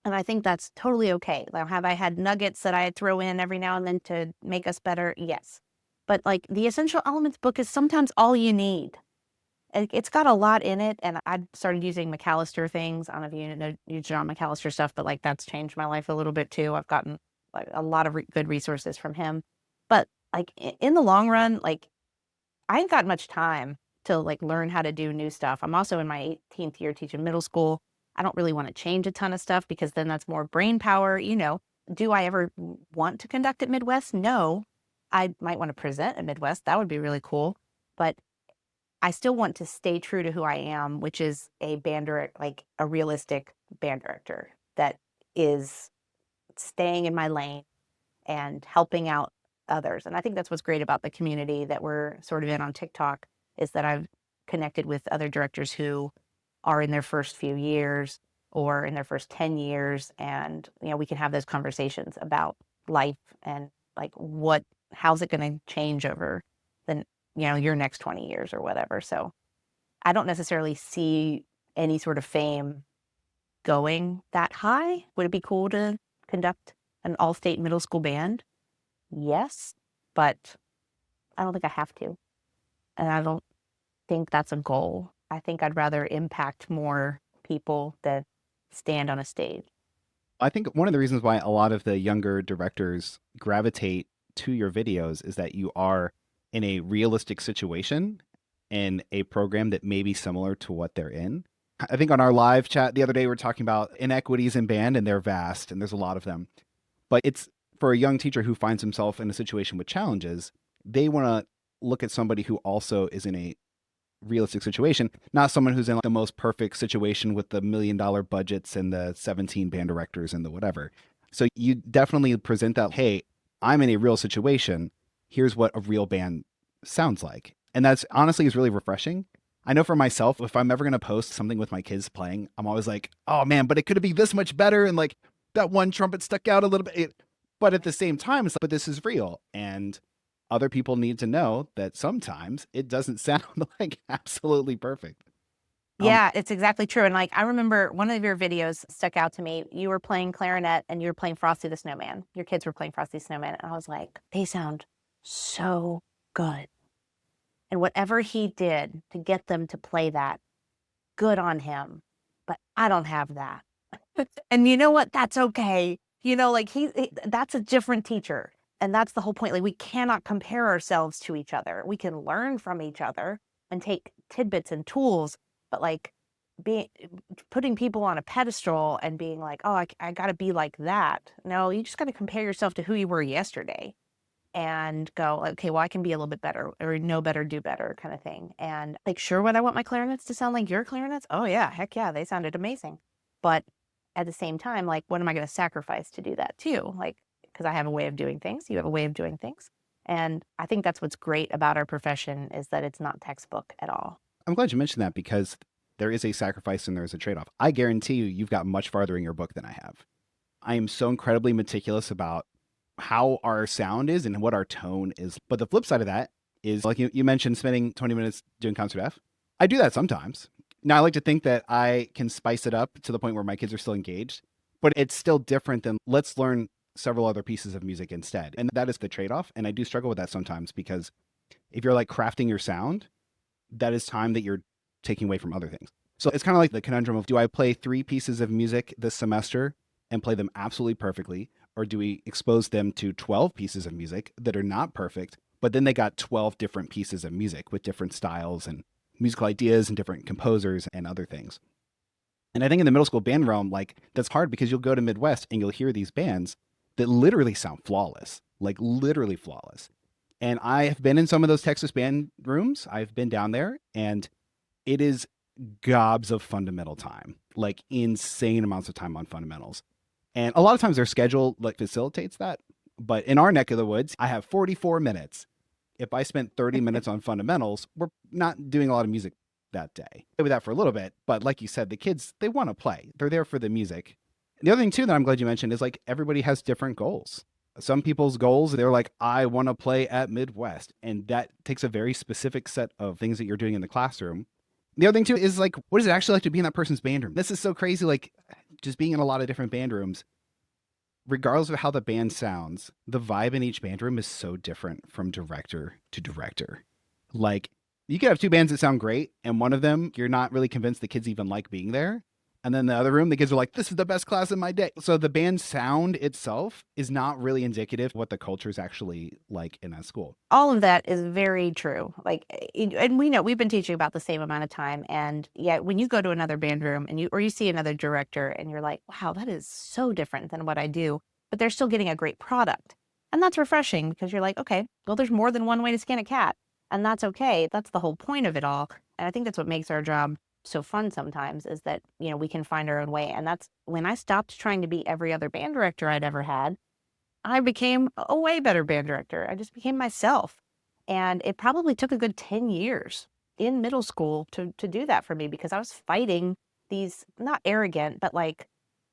And I think that's totally okay. Now, have I had nuggets that I throw in every now and then to make us better? Yes. But like the Essential Elements book is sometimes all you need. It's got a lot in it. And I started using McAllister things. I don't know if you know John McAllister stuff, but like that's changed my life a little bit too. I've gotten like a lot of good resources from him. But like in the long run, like I ain't got much time to like learn how to do new stuff. I'm also in my 18th year teaching middle school. I don't really want to change a ton of stuff because then that's more brain power. You know, do I ever want to conduct at Midwest? No. I might want to present at Midwest. That would be really cool. But I still want to stay true to who I am, which is a band director, like a realistic band director that is staying in my lane and helping out others. And I think that's what's great about the community that we're sort of in on TikTok is that I've connected with other directors who are in their first few years or in their first 10 years. And, you know, we can have those conversations about life and like how's it going to change over the, you know, your next 20 years or whatever. So I don't necessarily see any sort of fame going that high. Would it be cool to conduct an all-state middle school band? Yes, but I don't think I have to. And I don't think that's a goal. I think I'd rather impact more people than stand on a stage. I think one of the reasons why a lot of the younger directors gravitate to your videos is that you are in a realistic situation in a program that may be similar to what they're in. I think on our live chat the other day, we were talking about inequities in band, and they're vast, and there's a lot of them. But it's for a young teacher who finds himself in a situation with challenges, they want to look at somebody who also is in a realistic situation, not someone who's in like the most perfect situation with the $1 million budgets and the 17 band directors and the whatever. So you definitely present that, hey, I'm in a real situation. Here's what a real band sounds like. And that's honestly is really refreshing. I know for myself, if I'm ever going to post something with my kids playing, I'm always like, oh man, but it could be this much better. And like that one trumpet stuck out a little bit. But at the same time, it's like, but this is real. And other people need to know that sometimes it doesn't sound like absolutely perfect. Yeah, it's exactly true. And like, I remember one of your videos stuck out to me. You were playing clarinet and you were playing Frosty the Snowman. Your kids were playing Frosty the Snowman. And I was like, they sound so good. And whatever he did to get them to play that, good on him. But I don't have that. And you know what? That's okay. You know, like that's a different teacher. And that's the whole point. Like, we cannot compare ourselves to each other. We can learn from each other and take tidbits and tools, but like putting people on a pedestal and being like, oh, I got to be like that. No, you just got to compare yourself to who you were yesterday and go, okay, well, I can be a little bit better or know better, do better kind of thing. And like, sure, would I want my clarinets to sound like your clarinets? Oh, yeah, heck yeah, they sounded amazing. But at the same time, like, what am I going to sacrifice to do that too? Like, because I have a way of doing things, you have a way of doing things. And I think that's what's great about our profession is that it's not textbook at all. I'm glad you mentioned that because there is a sacrifice and there is a trade off. I guarantee you've got much farther in your book than I have. I am so incredibly meticulous about how our sound is and what our tone is. But the flip side of that is like you mentioned spending 20 minutes doing concert F. I do that sometimes. Now, I like to think that I can spice it up to the point where my kids are still engaged, but it's still different than let's learn several other pieces of music instead. And that is the trade off. And I do struggle with that sometimes because if you're like crafting your sound, that is time that you're taking away from other things. So it's kind of like the conundrum of do I play 3 pieces of music this semester and play them absolutely perfectly? Or do we expose them to 12 pieces of music that are not perfect, but then they got 12 different pieces of music with different styles and musical ideas and different composers and other things? And I think in the middle school band realm, like that's hard because you'll go to Midwest and you'll hear these bands that literally sound flawless, like literally flawless. And I have been in some of those Texas band rooms. I've been down there and it is gobs of fundamental time, like insane amounts of time on fundamentals. And a lot of times their schedule like facilitates that. But in our neck of the woods, I have 44 minutes. If I spent 30 minutes on fundamentals, we're not doing a lot of music that day. I with that for a little bit, but like you said, the kids, they want to play. They're there for the music. The other thing too that I'm glad you mentioned is like everybody has different goals. Some people's goals, they're like, I want to play at Midwest. And that takes a very specific set of things that you're doing in the classroom. The other thing too is like, what does it actually like to be in that person's band room? This is so crazy. Like just being in a lot of different band rooms, regardless of how the band sounds, the vibe in each band room is so different from director to director. Like you could have 2 bands that sound great, and one of them, you're not really convinced the kids even like being there. And then the other room, the kids are like, this is the best class of my day. So the band sound itself is not really indicative of what the culture is actually like in that school. All of that is very true. Like, and we know we've been teaching about the same amount of time. And yet when you go to another band room and you see another director and you're like, wow, that is so different than what I do, but they're still getting a great product. And that's refreshing because you're like, okay, well, there's more than one way to skin a cat. And that's okay. That's the whole point of it all. And I think that's what makes our job so fun sometimes is that, you know, we can find our own way. And that's when I stopped trying to be every other band director I'd ever had. I became a way better band director. I just became myself. And it probably took a good 10 years in middle school to do that for me because I was fighting these not arrogant, but like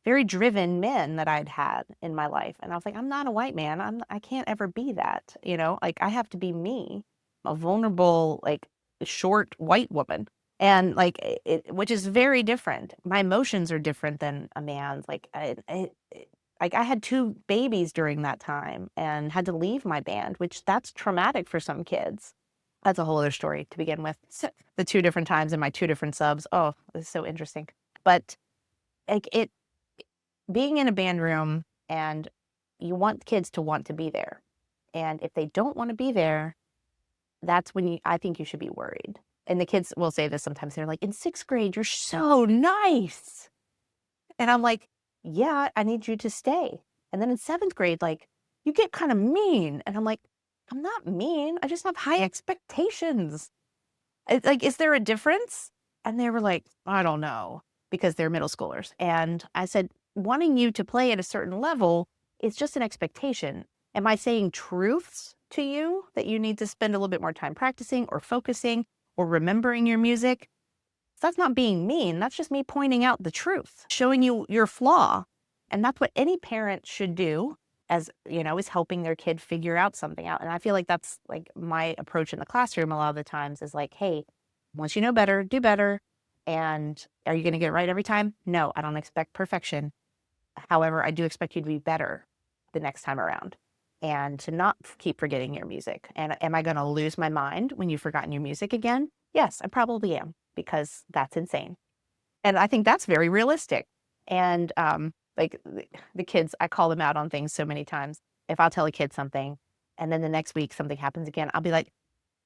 very driven men that I'd had in my life. And I was like, I'm not a white man. I can't ever be that, you know, like I have to be me, a vulnerable, like short white woman. And like which is very different. My emotions are different than a man's. Like I had 2 babies during that time and had to leave my band, which that's traumatic for some kids. That's a whole other story to begin with. So, the 2 different times in my 2 different subs. Oh, it's so interesting. But like being in a band room and you want kids to want to be there. And if they don't want to be there, that's when I think you should be worried. And the kids will say this sometimes. They're like, in sixth grade, you're so nice. And I'm like, yeah, I need you to stay. And then in seventh grade, like, you get kind of mean. And I'm like, I'm not mean. I just have high expectations. It's like, is there a difference? And they were like, I don't know, because they're middle schoolers. And I said, wanting you to play at a certain level is just an expectation. Am I saying truths to you that you need to spend a little bit more time practicing or focusing or remembering your music? So that's not being mean. That's just me pointing out the truth, showing you your flaw. And that's what any parent should do, as you know, is helping their kid figure out something out. And I feel like that's like my approach in the classroom a lot of the times is like, hey, once you know better, do better. And are you going to get it right every time? No, I don't expect perfection. However, I do expect you to be better the next time around and to not keep forgetting your music. And am I going to lose my mind when you've forgotten your music again? Yes, I probably am, because that's insane. And I think that's very realistic. And like the kids, I call them out on things so many times. If I'll tell a kid something and then the next week something happens again, I'll be like,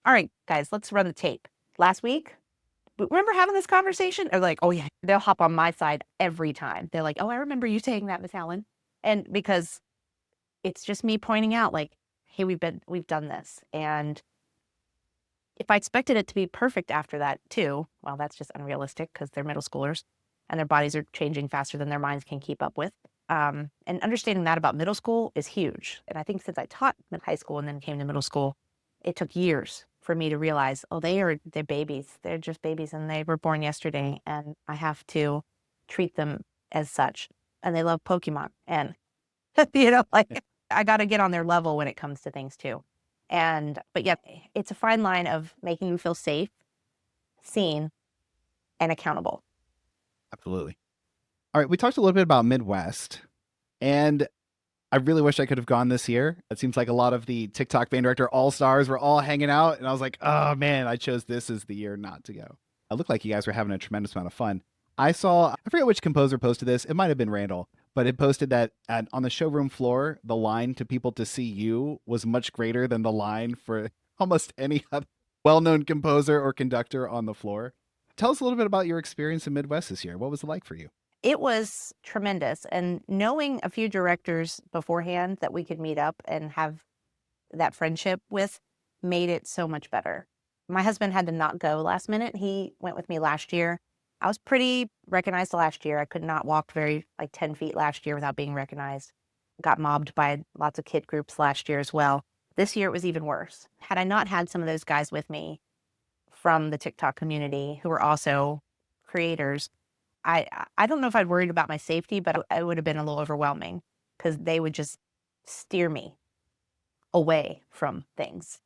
all right, guys, let's run the tape. Last week, remember having this conversation? Or like, oh yeah, they'll hop on my side every time. They're like, oh, I remember you saying that, Miss Allen. And because it's just me pointing out like, hey, we've done this. And if I expected it to be perfect after that too, well, that's just unrealistic because they're middle schoolers and their bodies are changing faster than their minds can keep up with. And understanding that about middle school is huge. And I think since I taught in high school and then came to middle school, it took years for me to realize, oh, they're babies. They're just babies and they were born yesterday. And I have to treat them as such. And they love Pokemon. And, like I got to get on their level when it comes to things too. But yeah, it's a fine line of making you feel safe, seen, and accountable. Absolutely. All right, we talked a little bit about Midwest, and I really wish I could have gone this year. It seems like a lot of the TikTok band director all stars were all hanging out, and I was like, oh man, I chose this as the year not to go. It looked like you guys were having a tremendous amount of fun. I forget which composer posted this. It might have been Randall, but it posted that on the showroom floor, the line to people to see you was much greater than the line for almost any other well-known composer or conductor on the floor. Tell us a little bit about your experience in Midwest this year. What was it like for you? It was tremendous. And knowing a few directors beforehand that we could meet up and have that friendship with made it so much better. My husband had to not go last minute. He went with me last year. I was pretty recognized last year. I could not walk very like 10 feet last year without being recognized. Got mobbed by lots of kid groups last year as well. This year it was even worse. Had I not had some of those guys with me from the TikTok community who were also creators, I don't know if I'd worried about my safety, but it would have been a little overwhelming because they would just steer me away from things.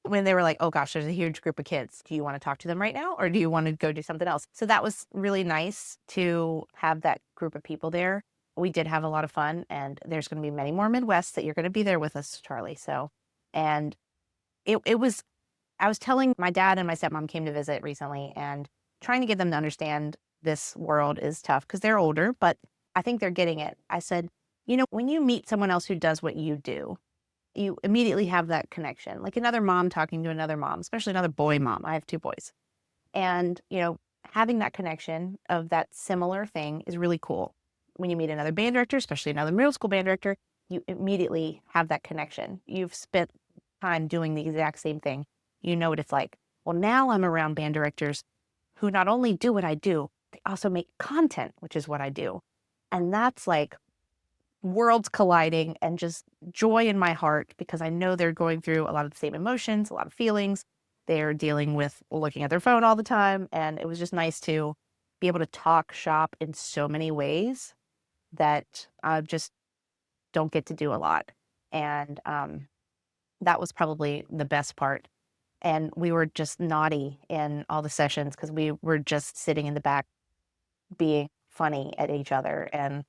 When they were like, oh gosh, there's a huge group of kids. Do you want to talk to them right now? Or do you want to go do something else? So that was really nice to have that group of people there. We did have a lot of fun, and there's going to be many more Midwests that you're going to be there with us, Charlie. So, and it was, I was telling my dad and my stepmom came to visit recently and trying to get them to understand this world is tough because they're older, but I think they're getting it. I said, when you meet someone else who does what you do, you immediately have that connection, like another mom talking to another mom, especially another boy mom. I have two boys. And, having that connection of that similar thing is really cool. When you meet another band director, especially another middle school band director, you immediately have that connection. You've spent time doing the exact same thing. You know what it's like. Well, now I'm around band directors who not only do what I do, they also make content, which is what I do. And that's like worlds colliding and just joy in my heart because I know they're going through a lot of the same emotions, a lot of feelings. They're dealing with looking at their phone all the time. And it was just nice to be able to talk shop in so many ways that I just don't get to do a lot. And that was probably the best part. And we were just naughty in all the sessions because we were just sitting in the back being funny at each other and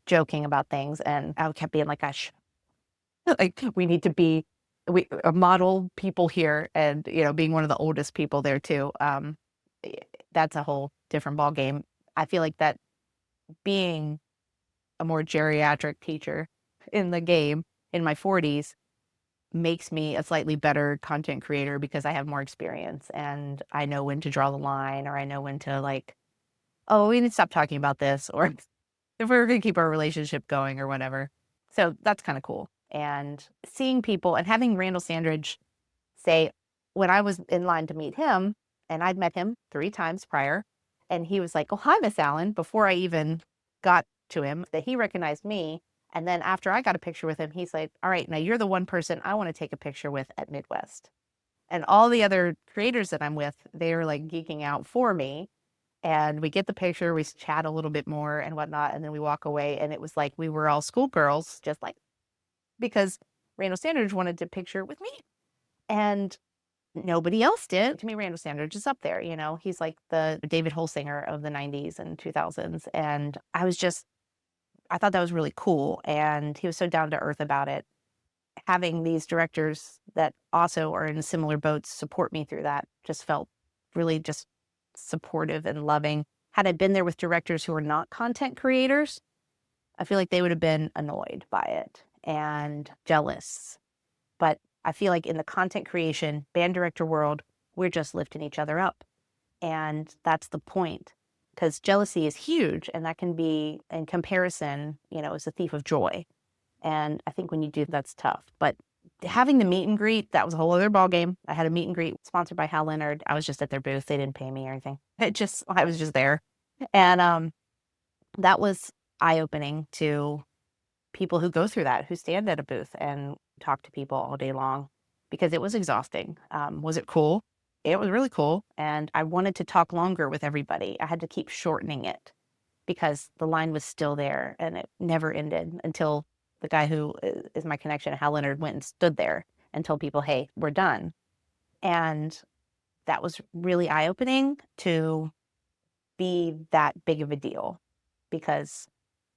joking about things. And I kept being like, gosh, like we need to be model people here. And, being one of the oldest people there too. That's a whole different ball game. I feel like that being a more geriatric teacher in the game in my 40s, makes me a slightly better content creator because I have more experience and I know when to draw the line, or I know when to like, oh, we need to stop talking about this, or if we're going to keep our relationship going or whatever. So that's kind of cool. And seeing people and having Randall Sandridge say, when I was in line to meet him, and I'd met him 3 times prior, and he was like, oh, hi, Miss Allen, before I even got to him, that he recognized me. And then after I got a picture with him, he's like, all right, now you're the one person I want to take a picture with at Midwest. And all the other creators that I'm with, they're like geeking out for me. And we get the picture, we chat a little bit more and whatnot, and then we walk away. And it was like we were all schoolgirls, just like, because Randall Sandridge wanted to picture with me. And nobody else did. To me, Randall Sandridge is up there. You know, he's like the David Holsinger of the 90s and 2000s. And I thought that was really cool. And he was so down to earth about it. Having these directors that also are in similar boats support me through that just felt really just supportive and loving. Had I been there with directors who are not content creators, I feel like they would have been annoyed by it and jealous. But I feel like in the content creation, band director world, we're just lifting each other up. And that's the point. Because jealousy is huge, and that can be, in comparison, is a thief of joy. And I think when you do, that's tough. But having the meet and greet, that was a whole other ballgame. I had a meet and greet sponsored by Hal Leonard. I was just at their booth. They didn't pay me or anything. I was just there. And that was eye-opening to people who go through that, who stand at a booth and talk to people all day long, because it was exhausting. Was it cool? It was really cool. And I wanted to talk longer with everybody. I had to keep shortening it because the line was still there and it never ended until the guy who is my connection, Hal Leonard, went and stood there and told people, hey, we're done. And that was really eye-opening to be that big of a deal, because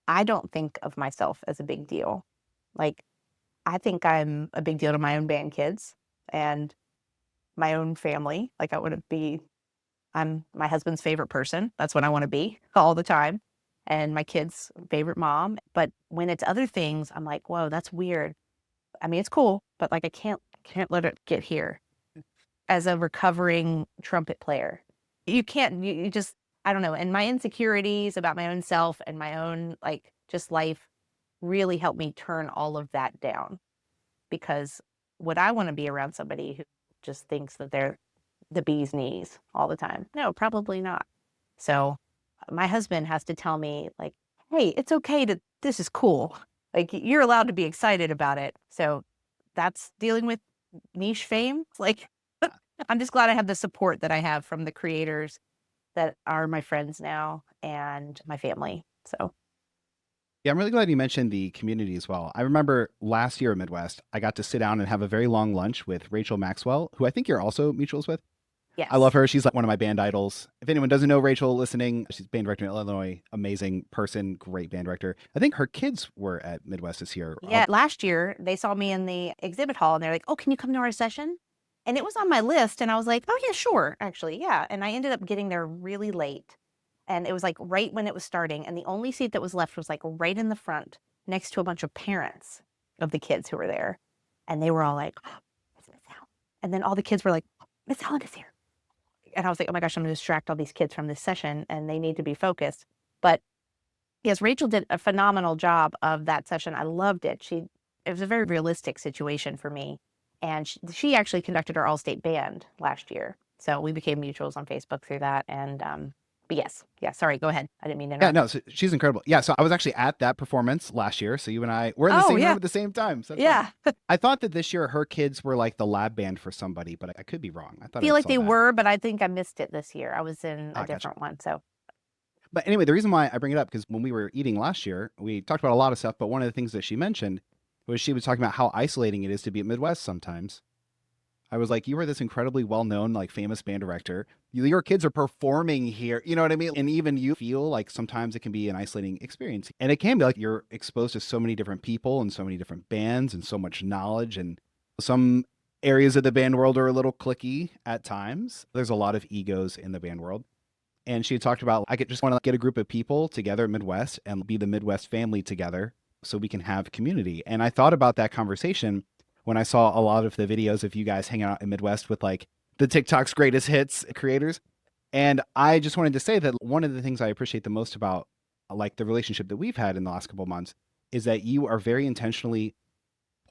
I don't think of myself as a big deal. Like, I think I'm a big deal to my own band kids and my own family. Like, I'm my husband's favorite person. That's what I want to be all the time. And my kids' favorite mom. But when it's other things, I'm like, whoa, that's weird. I mean, it's cool, but like, I can't let it get here. As a recovering trumpet player, you can't, you just, I don't know. And my insecurities about my own self and my own, like, just life really helped me turn all of that down. Because would I want to be around somebody who just thinks that they're the bee's knees all the time? No, probably not. So my husband has to tell me, like, hey, it's okay this is cool. Like, you're allowed to be excited about it. So that's dealing with niche fame. Like, I'm just glad I have the support that I have from the creators that are my friends now and my family. So Yeah, I'm really glad you mentioned the community as well. I remember last year at Midwest, I got to sit down and have a very long lunch with Rachel Maxwell, who I think you're also mutuals with. I love yes. her. She's like one of my band idols. If anyone doesn't know Rachel listening, she's band director in Illinois. Amazing person, great band director. I think her kids were at Midwest this year. Yeah, last year they saw me in the exhibit hall and they're like, oh, can you come to our session? And it was on my list. And I was like, oh, yeah, sure, actually. Yeah. And I ended up getting there really late. And it was like right when it was starting. And the only seat that was left was like right in the front next to a bunch of parents of the kids who were there. And they were all like, oh, it's Miss Allen. And then all the kids were like, Miss Allen is here. And I was like, oh my gosh, I'm going to distract all these kids from this session and they need to be focused. But yes, Rachel did a phenomenal job of that session. I loved it. It was a very realistic situation for me. And she actually conducted our all-state band last year. So we became mutuals on Facebook through that. And, but yes, yeah, sorry, go ahead. I didn't mean to Yeah, interrupt. no, so she's incredible. Yeah, so I was actually at that performance last year. So you and I were in the Oh, same room yeah. at the same time. So that's Yeah. fun. I thought that this year her kids were like the lab band for somebody, but I could be wrong. I I thought I feel like saw they that. were, but I think I missed it this year. I was in a Ah, gotcha. different one. So But anyway, the reason why I bring it up, because when we were eating last year, we talked about a lot of stuff, but one of the things that she mentioned was she was talking about how isolating it is to be at Midwest sometimes. I was like, you were this incredibly well-known, like famous band director. Your kids are performing here. You know what I mean? And even you feel like sometimes it can be an isolating experience. And it can be like you're exposed to so many different people and so many different bands and so much knowledge. And some areas of the band world are a little cliquey at times. There's a lot of egos in the band world. And she had talked about, I could just want to get a group of people together at Midwest and be the Midwest family together so we can have community. And I thought about that conversation when I saw a lot of the videos of you guys hanging out in Midwest with like the TikTok's greatest hits creators. And I just wanted to say that one of the things I appreciate the most about like the relationship that we've had in the last couple of months is that you are very intentionally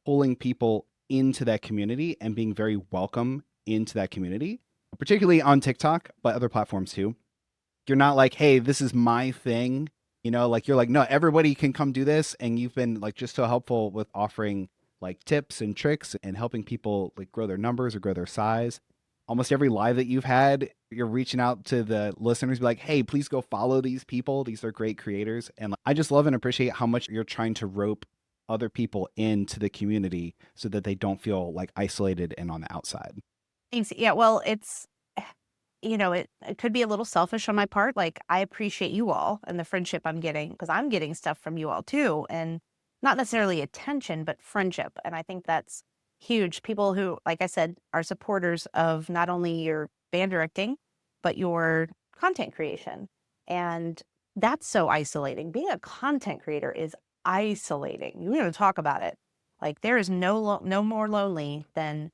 pulling people into that community and being very welcome into that community, particularly on TikTok, but other platforms too. You're not like, hey, this is my thing. Like you're like, no, everybody can come do this. And you've been like just so helpful with offering like tips and tricks and helping people like grow their numbers or grow their size. Almost every live that you've had, you're reaching out to the listeners, be like, hey, please go follow these people. These are great creators. And like, I just love and appreciate how much you're trying to rope other people into the community so that they don't feel like isolated and on the outside. Thanks. Yeah, well, it's it could be a little selfish on my part. Like, I appreciate you all and the friendship I'm getting because I'm getting stuff from you all too, and not necessarily attention, but friendship. And I think that's huge. People who, like I said, are supporters of not only your band directing, but your content creation. And that's so isolating. Being a content creator is isolating. You're going to talk about it. Like, there is no more lonely than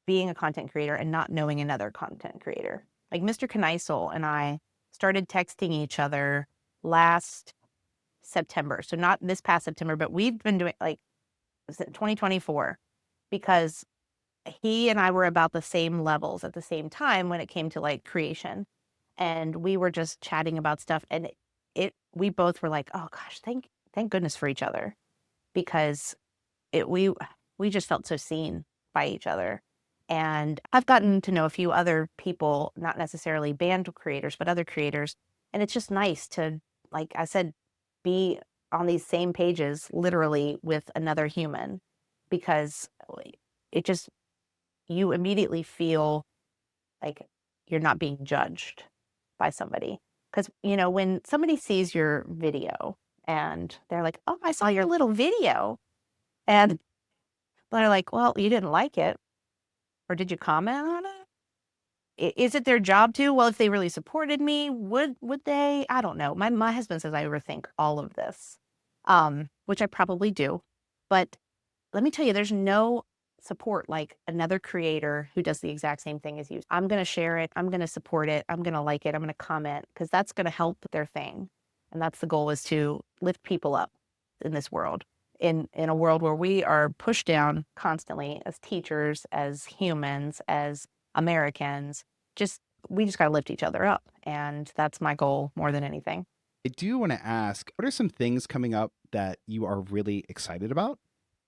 being a content creator and not knowing another content creator. Like Mr. Kneisel and I started texting each other last September. So not this past September, but we've been doing like 2024 because he and I were about the same levels at the same time when it came to like creation. And we were just chatting about stuff, and we both were like, oh gosh, thank goodness for each other, because we just felt so seen by each other. And I've gotten to know a few other people, not necessarily band creators, but other creators. And it's just nice to, like I said, be on these same pages, literally with another human, because it just, you immediately feel like you're not being judged by somebody. Because, when somebody sees your video and they're like, oh, I saw your little video. And they're like, well, you didn't like it. Or did you comment on it? Is it their job to? Well, if they really supported me, would they? I don't know. My husband says I overthink all of this, which I probably do. But let me tell you, there's no support like another creator who does the exact same thing as you. I'm going to share it. I'm going to support it. I'm going to like it. I'm going to comment, because that's going to help their thing. And that's the goal, is to lift people up in this world. In a world where we are pushed down constantly as teachers, as humans, as Americans, we just got to lift each other up. And that's my goal more than anything. I do want to ask, what are some things coming up that you are really excited about,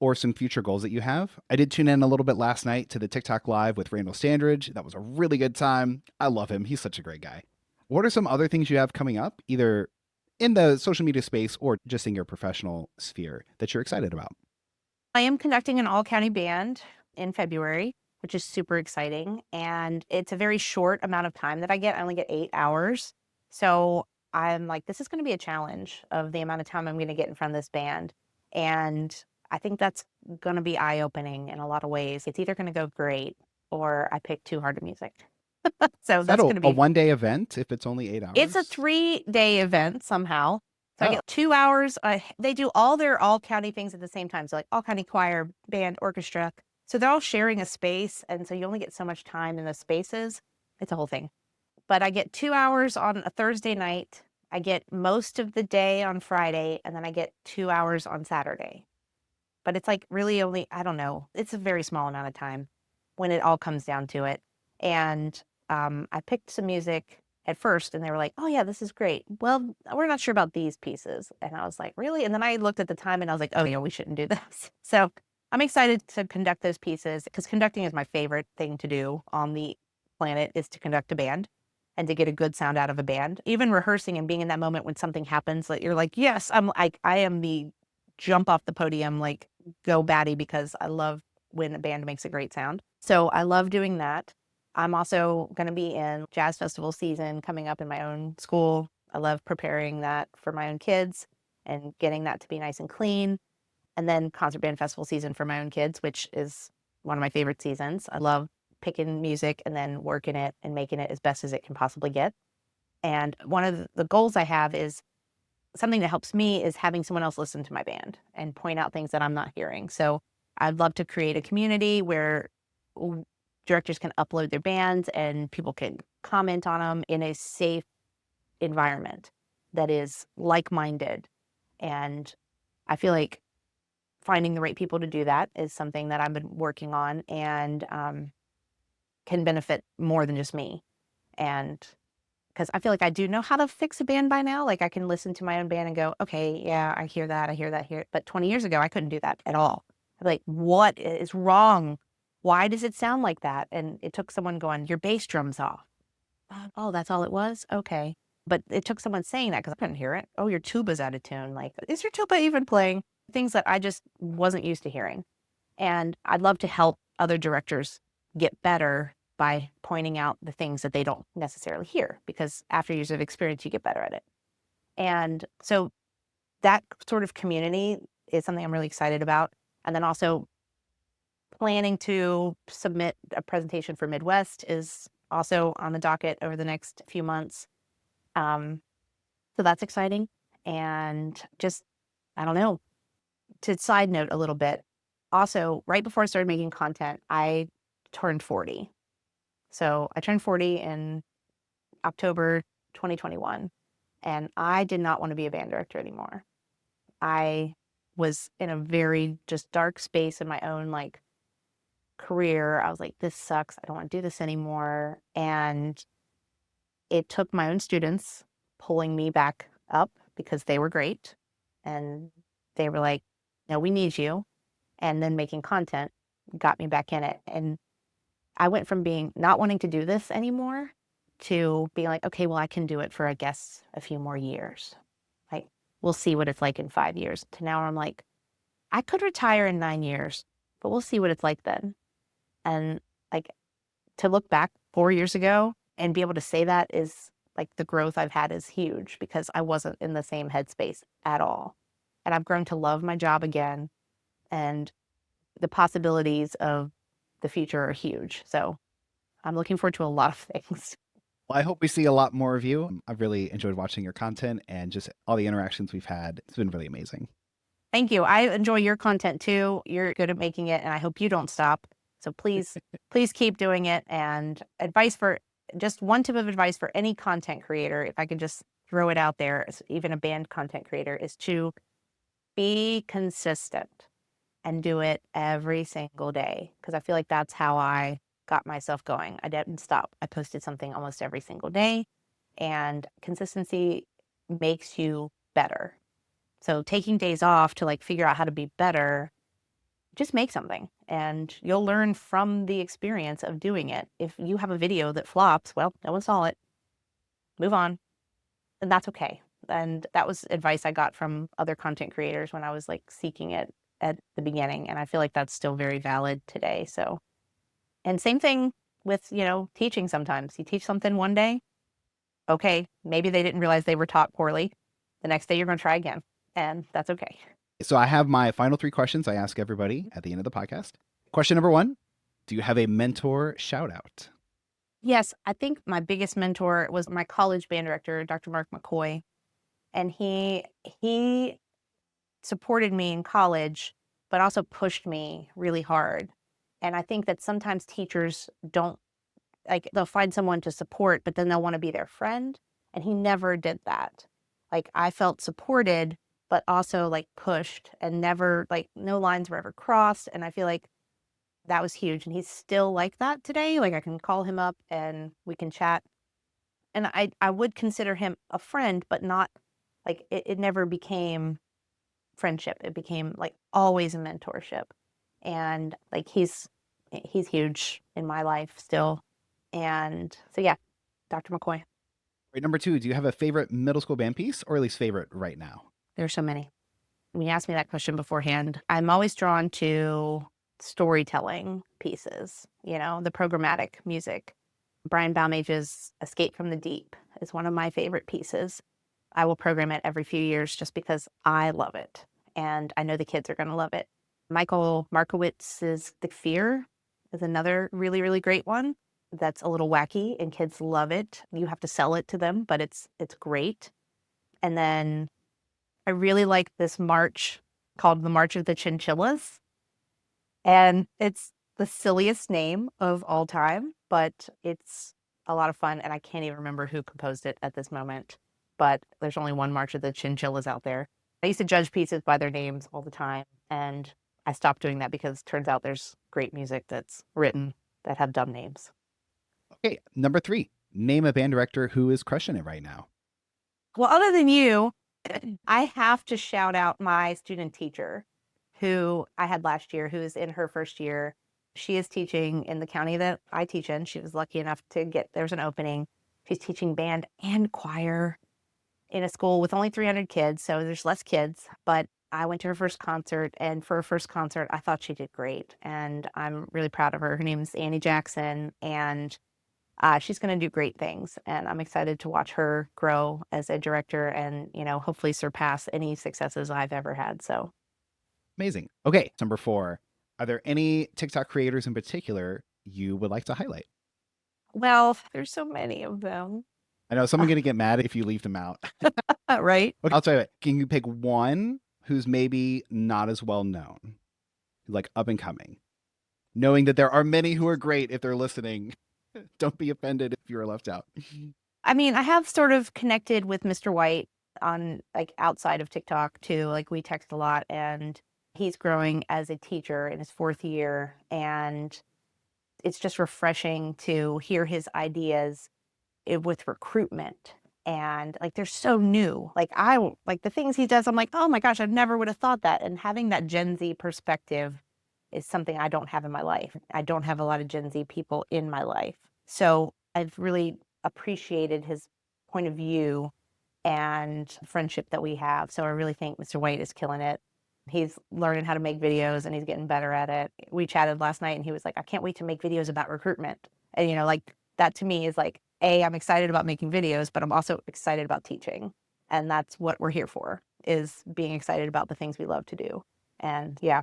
or some future goals that you have? I did tune in a little bit last night to the TikTok live with Randall Standridge. That was a really good time. I love him. He's such a great guy. What are some other things you have coming up, either in the social media space or just in your professional sphere, that you're excited about? I am conducting an all-county band in February, which is super exciting. And it's a very short amount of time that I get. I only get 8 hours. So I'm like, this is going to be a challenge of the amount of time I'm going to get in front of this band. And I think that's going to be eye-opening in a lot of ways. It's either going to go great or I pick too hard of music. So Is that that's going to a be, one-day event if it's only 8 it's a hours? 3-day event somehow. So I Oh, get 2 hours. They do all their all county things at the same time. So like all county choir, band, orchestra. So they're all sharing a space. And so you only get so much time in the spaces. It's a whole thing. But I get 2 hours on a Thursday night. I get most of the day on Friday. And then I get 2 hours on Saturday. But it's like really only, I don't know, it's a very small amount of time when it all comes down to it. And I picked some music at first and they were like, oh yeah, this is great. Well, we're not sure about these pieces. And I was like, really? And then I looked at the time and I was like, oh yeah, we shouldn't do this. So I'm excited to conduct those pieces, because conducting is my favorite thing to do on the planet, is to conduct a band and to get a good sound out of a band. Even rehearsing and being in that moment when something happens, that you're like, yes, I am the jump off the podium, like go batty, because I love when a band makes a great sound. So I love doing that. I'm also going to be in jazz festival season coming up in my own school. I love preparing that for my own kids and getting that to be nice and clean. And then concert band festival season for my own kids, which is one of my favorite seasons. I love picking music and then working it and making it as best as it can possibly get. And one of the goals I have is something that helps me is having someone else listen to my band and point out things that I'm not hearing. So I'd love to create a community where directors can upload their bands and people can comment on them in a safe environment that is like-minded. And I feel like finding the right people to do that is something that I've been working on and can benefit more than just me. And because I feel like I do know how to fix a band by now. Like I can listen to my own band and go, okay, yeah, I hear that, here. But 20 years ago, I couldn't do that at all. I'm like, what is wrong? Why does it sound like that? And it took someone going, your bass drum's off. Oh, that's all it was? Okay. But it took someone saying that because I couldn't hear it. Oh, your tuba's out of tune. Like, is your tuba even playing? Things that I just wasn't used to hearing. And I'd love to help other directors get better by pointing out the things that they don't necessarily hear, because after years of experience, you get better at it. And so that sort of community is something I'm really excited about. And then also planning to submit a presentation for Midwest is also on the docket over the next few months. So that's exciting. And just, I don't know, to side note a little bit, also, right before I started making content, I turned 40. So I turned 40 in October 2021, and I did not want to be a band director anymore. I was in a very just dark space in my own like career. I was like, this sucks. I don't want to do this anymore. And it took my own students pulling me back up because they were great. And they were like, no, we need you. And then making content got me back in it. And I went from being not wanting to do this anymore to being like, okay, well, I can do it for, I guess, a few more years. Like, we'll see what it's like in 5 years. To now I'm like, I could retire in 9 years, but we'll see what it's like then. And like to look back 4 years ago and be able to say that is like the growth I've had is huge because I wasn't in the same headspace at all. And I've grown to love my job again. And the possibilities of the future are huge. So I'm looking forward to a lot of things. Well, I hope we see a lot more of you. I've really enjoyed watching your content and just all the interactions we've had. It's been really amazing. Thank you. I enjoy your content too. You're good at making it, and I hope you don't stop. So please, please keep doing it. And just one tip of advice for any content creator, if I could just throw it out there, even a band content creator, is to be consistent and do it every single day. Because I feel like that's how I got myself going. I didn't stop. I posted something almost every single day, and consistency makes you better. So taking days off to like figure out how to be better, just make something and you'll learn from the experience of doing it. If you have a video that flops, well, no one saw it. Move on. And that's okay. And that was advice I got from other content creators when I was like seeking it at the beginning. And I feel like that's still very valid today. So, and same thing with, teaching sometimes. You teach something one day, okay, maybe they didn't realize they were taught poorly. The next day you're going to try again. And that's okay. So I have my final 3 questions I ask everybody at the end of the podcast. Question number 1, do you have a mentor shout out? Yes, I think my biggest mentor was my college band director, Dr. Mark McCoy. And he supported me in college, but also pushed me really hard. And I think that sometimes teachers don't, like, they'll find someone to support, but then they'll want to be their friend. And he never did that. Like, I felt supported, but also like pushed, and never, like, no lines were ever crossed. And I feel like that was huge. And he's still like that today. Like, I can call him up and we can chat. And I would consider him a friend, but not like it never became friendship. It became like always a mentorship. And like he's huge in my life still. And so yeah, Dr. McCoy. Right, number 2, do you have a favorite middle school band piece, or at least favorite right now? There's so many. When you asked me that question beforehand, I'm always drawn to storytelling pieces, the programmatic music. Brian Baumage's Escape from the Deep is one of my favorite pieces. I will program it every few years just because I love it. And I know the kids are going to love it. Michael Markowitz's The Fear is another really, really great one that's a little wacky and kids love it. You have to sell it to them, but it's great. And then I really like this march called the March of the Chinchillas. And it's the silliest name of all time, but it's a lot of fun. And I can't even remember who composed it at this moment. But there's only one March of the Chinchillas out there. I used to judge pieces by their names all the time. And I stopped doing that because it turns out there's great music that's written that have dumb names. Okay, number 3. Name a band director who is crushing it right now. Well, other than you, I have to shout out my student teacher who I had last year, who is in her first year. She is teaching in the county that I teach in. She was lucky enough to get, there's an opening. She's teaching band and choir in a school with only 300 kids. So there's less kids, but I went to her first concert, and for her first concert, I thought she did great. And I'm really proud of her. Her name is Annie Jackson, and she's going to do great things. And I'm excited to watch her grow as a director and, hopefully surpass any successes I've ever had. So Amazing. Okay, number 4. Are there any TikTok creators in particular you would like to highlight? well, there's so many of them. I know someone's going to get mad if you leave them out. Right? Okay, I'll tell you what. Can you pick one who's maybe not as well known, like up and coming, knowing that there are many who are great if they're listening? Don't be offended if you're left out. I mean, I have sort of connected with Mr. White on like outside of TikTok too. Like we text a lot, and he's growing as a teacher in his 4th year. And it's just refreshing to hear his ideas with recruitment. And like they're so new. Like like the things he does, I'm like, oh my gosh, I never would have thought that. And having that Gen Z perspective is something I don't have in my life. I don't have a lot of Gen Z people in my life. So I've really appreciated his point of view and friendship that we have. So I really think Mr. White is killing it. He's learning how to make videos and he's getting better at it. We chatted last night and he was like, I can't wait to make videos about recruitment. And, like that to me is like, I'm excited about making videos, but I'm also excited about teaching. And that's what we're here for, is being excited about the things we love to do. And yeah.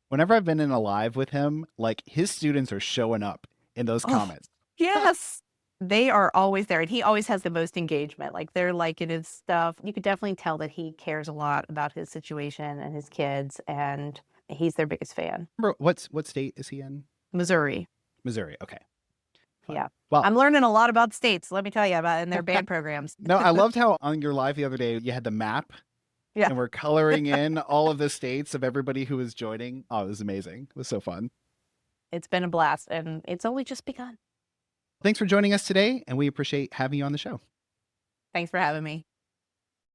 Whenever I've been in a live with him, like his students are showing up in those Oh, comments. yes. They are always there, and he always has the most engagement. Like they're liking his stuff. You could definitely tell that he cares a lot about his situation and his kids, and he's their biggest fan. Remember, what state is he in? Missouri. Missouri. Okay. Fine. Yeah. Well, I'm learning a lot about states, let me tell you, about in their band programs. no, I loved how on your live the other day you had the map. Yeah. And we're coloring in all of the states of everybody who was joining. Oh, it was amazing. It was so fun. It's been a blast, and it's only just begun. Thanks for joining us today, and we appreciate having you on the show. Thanks for having me.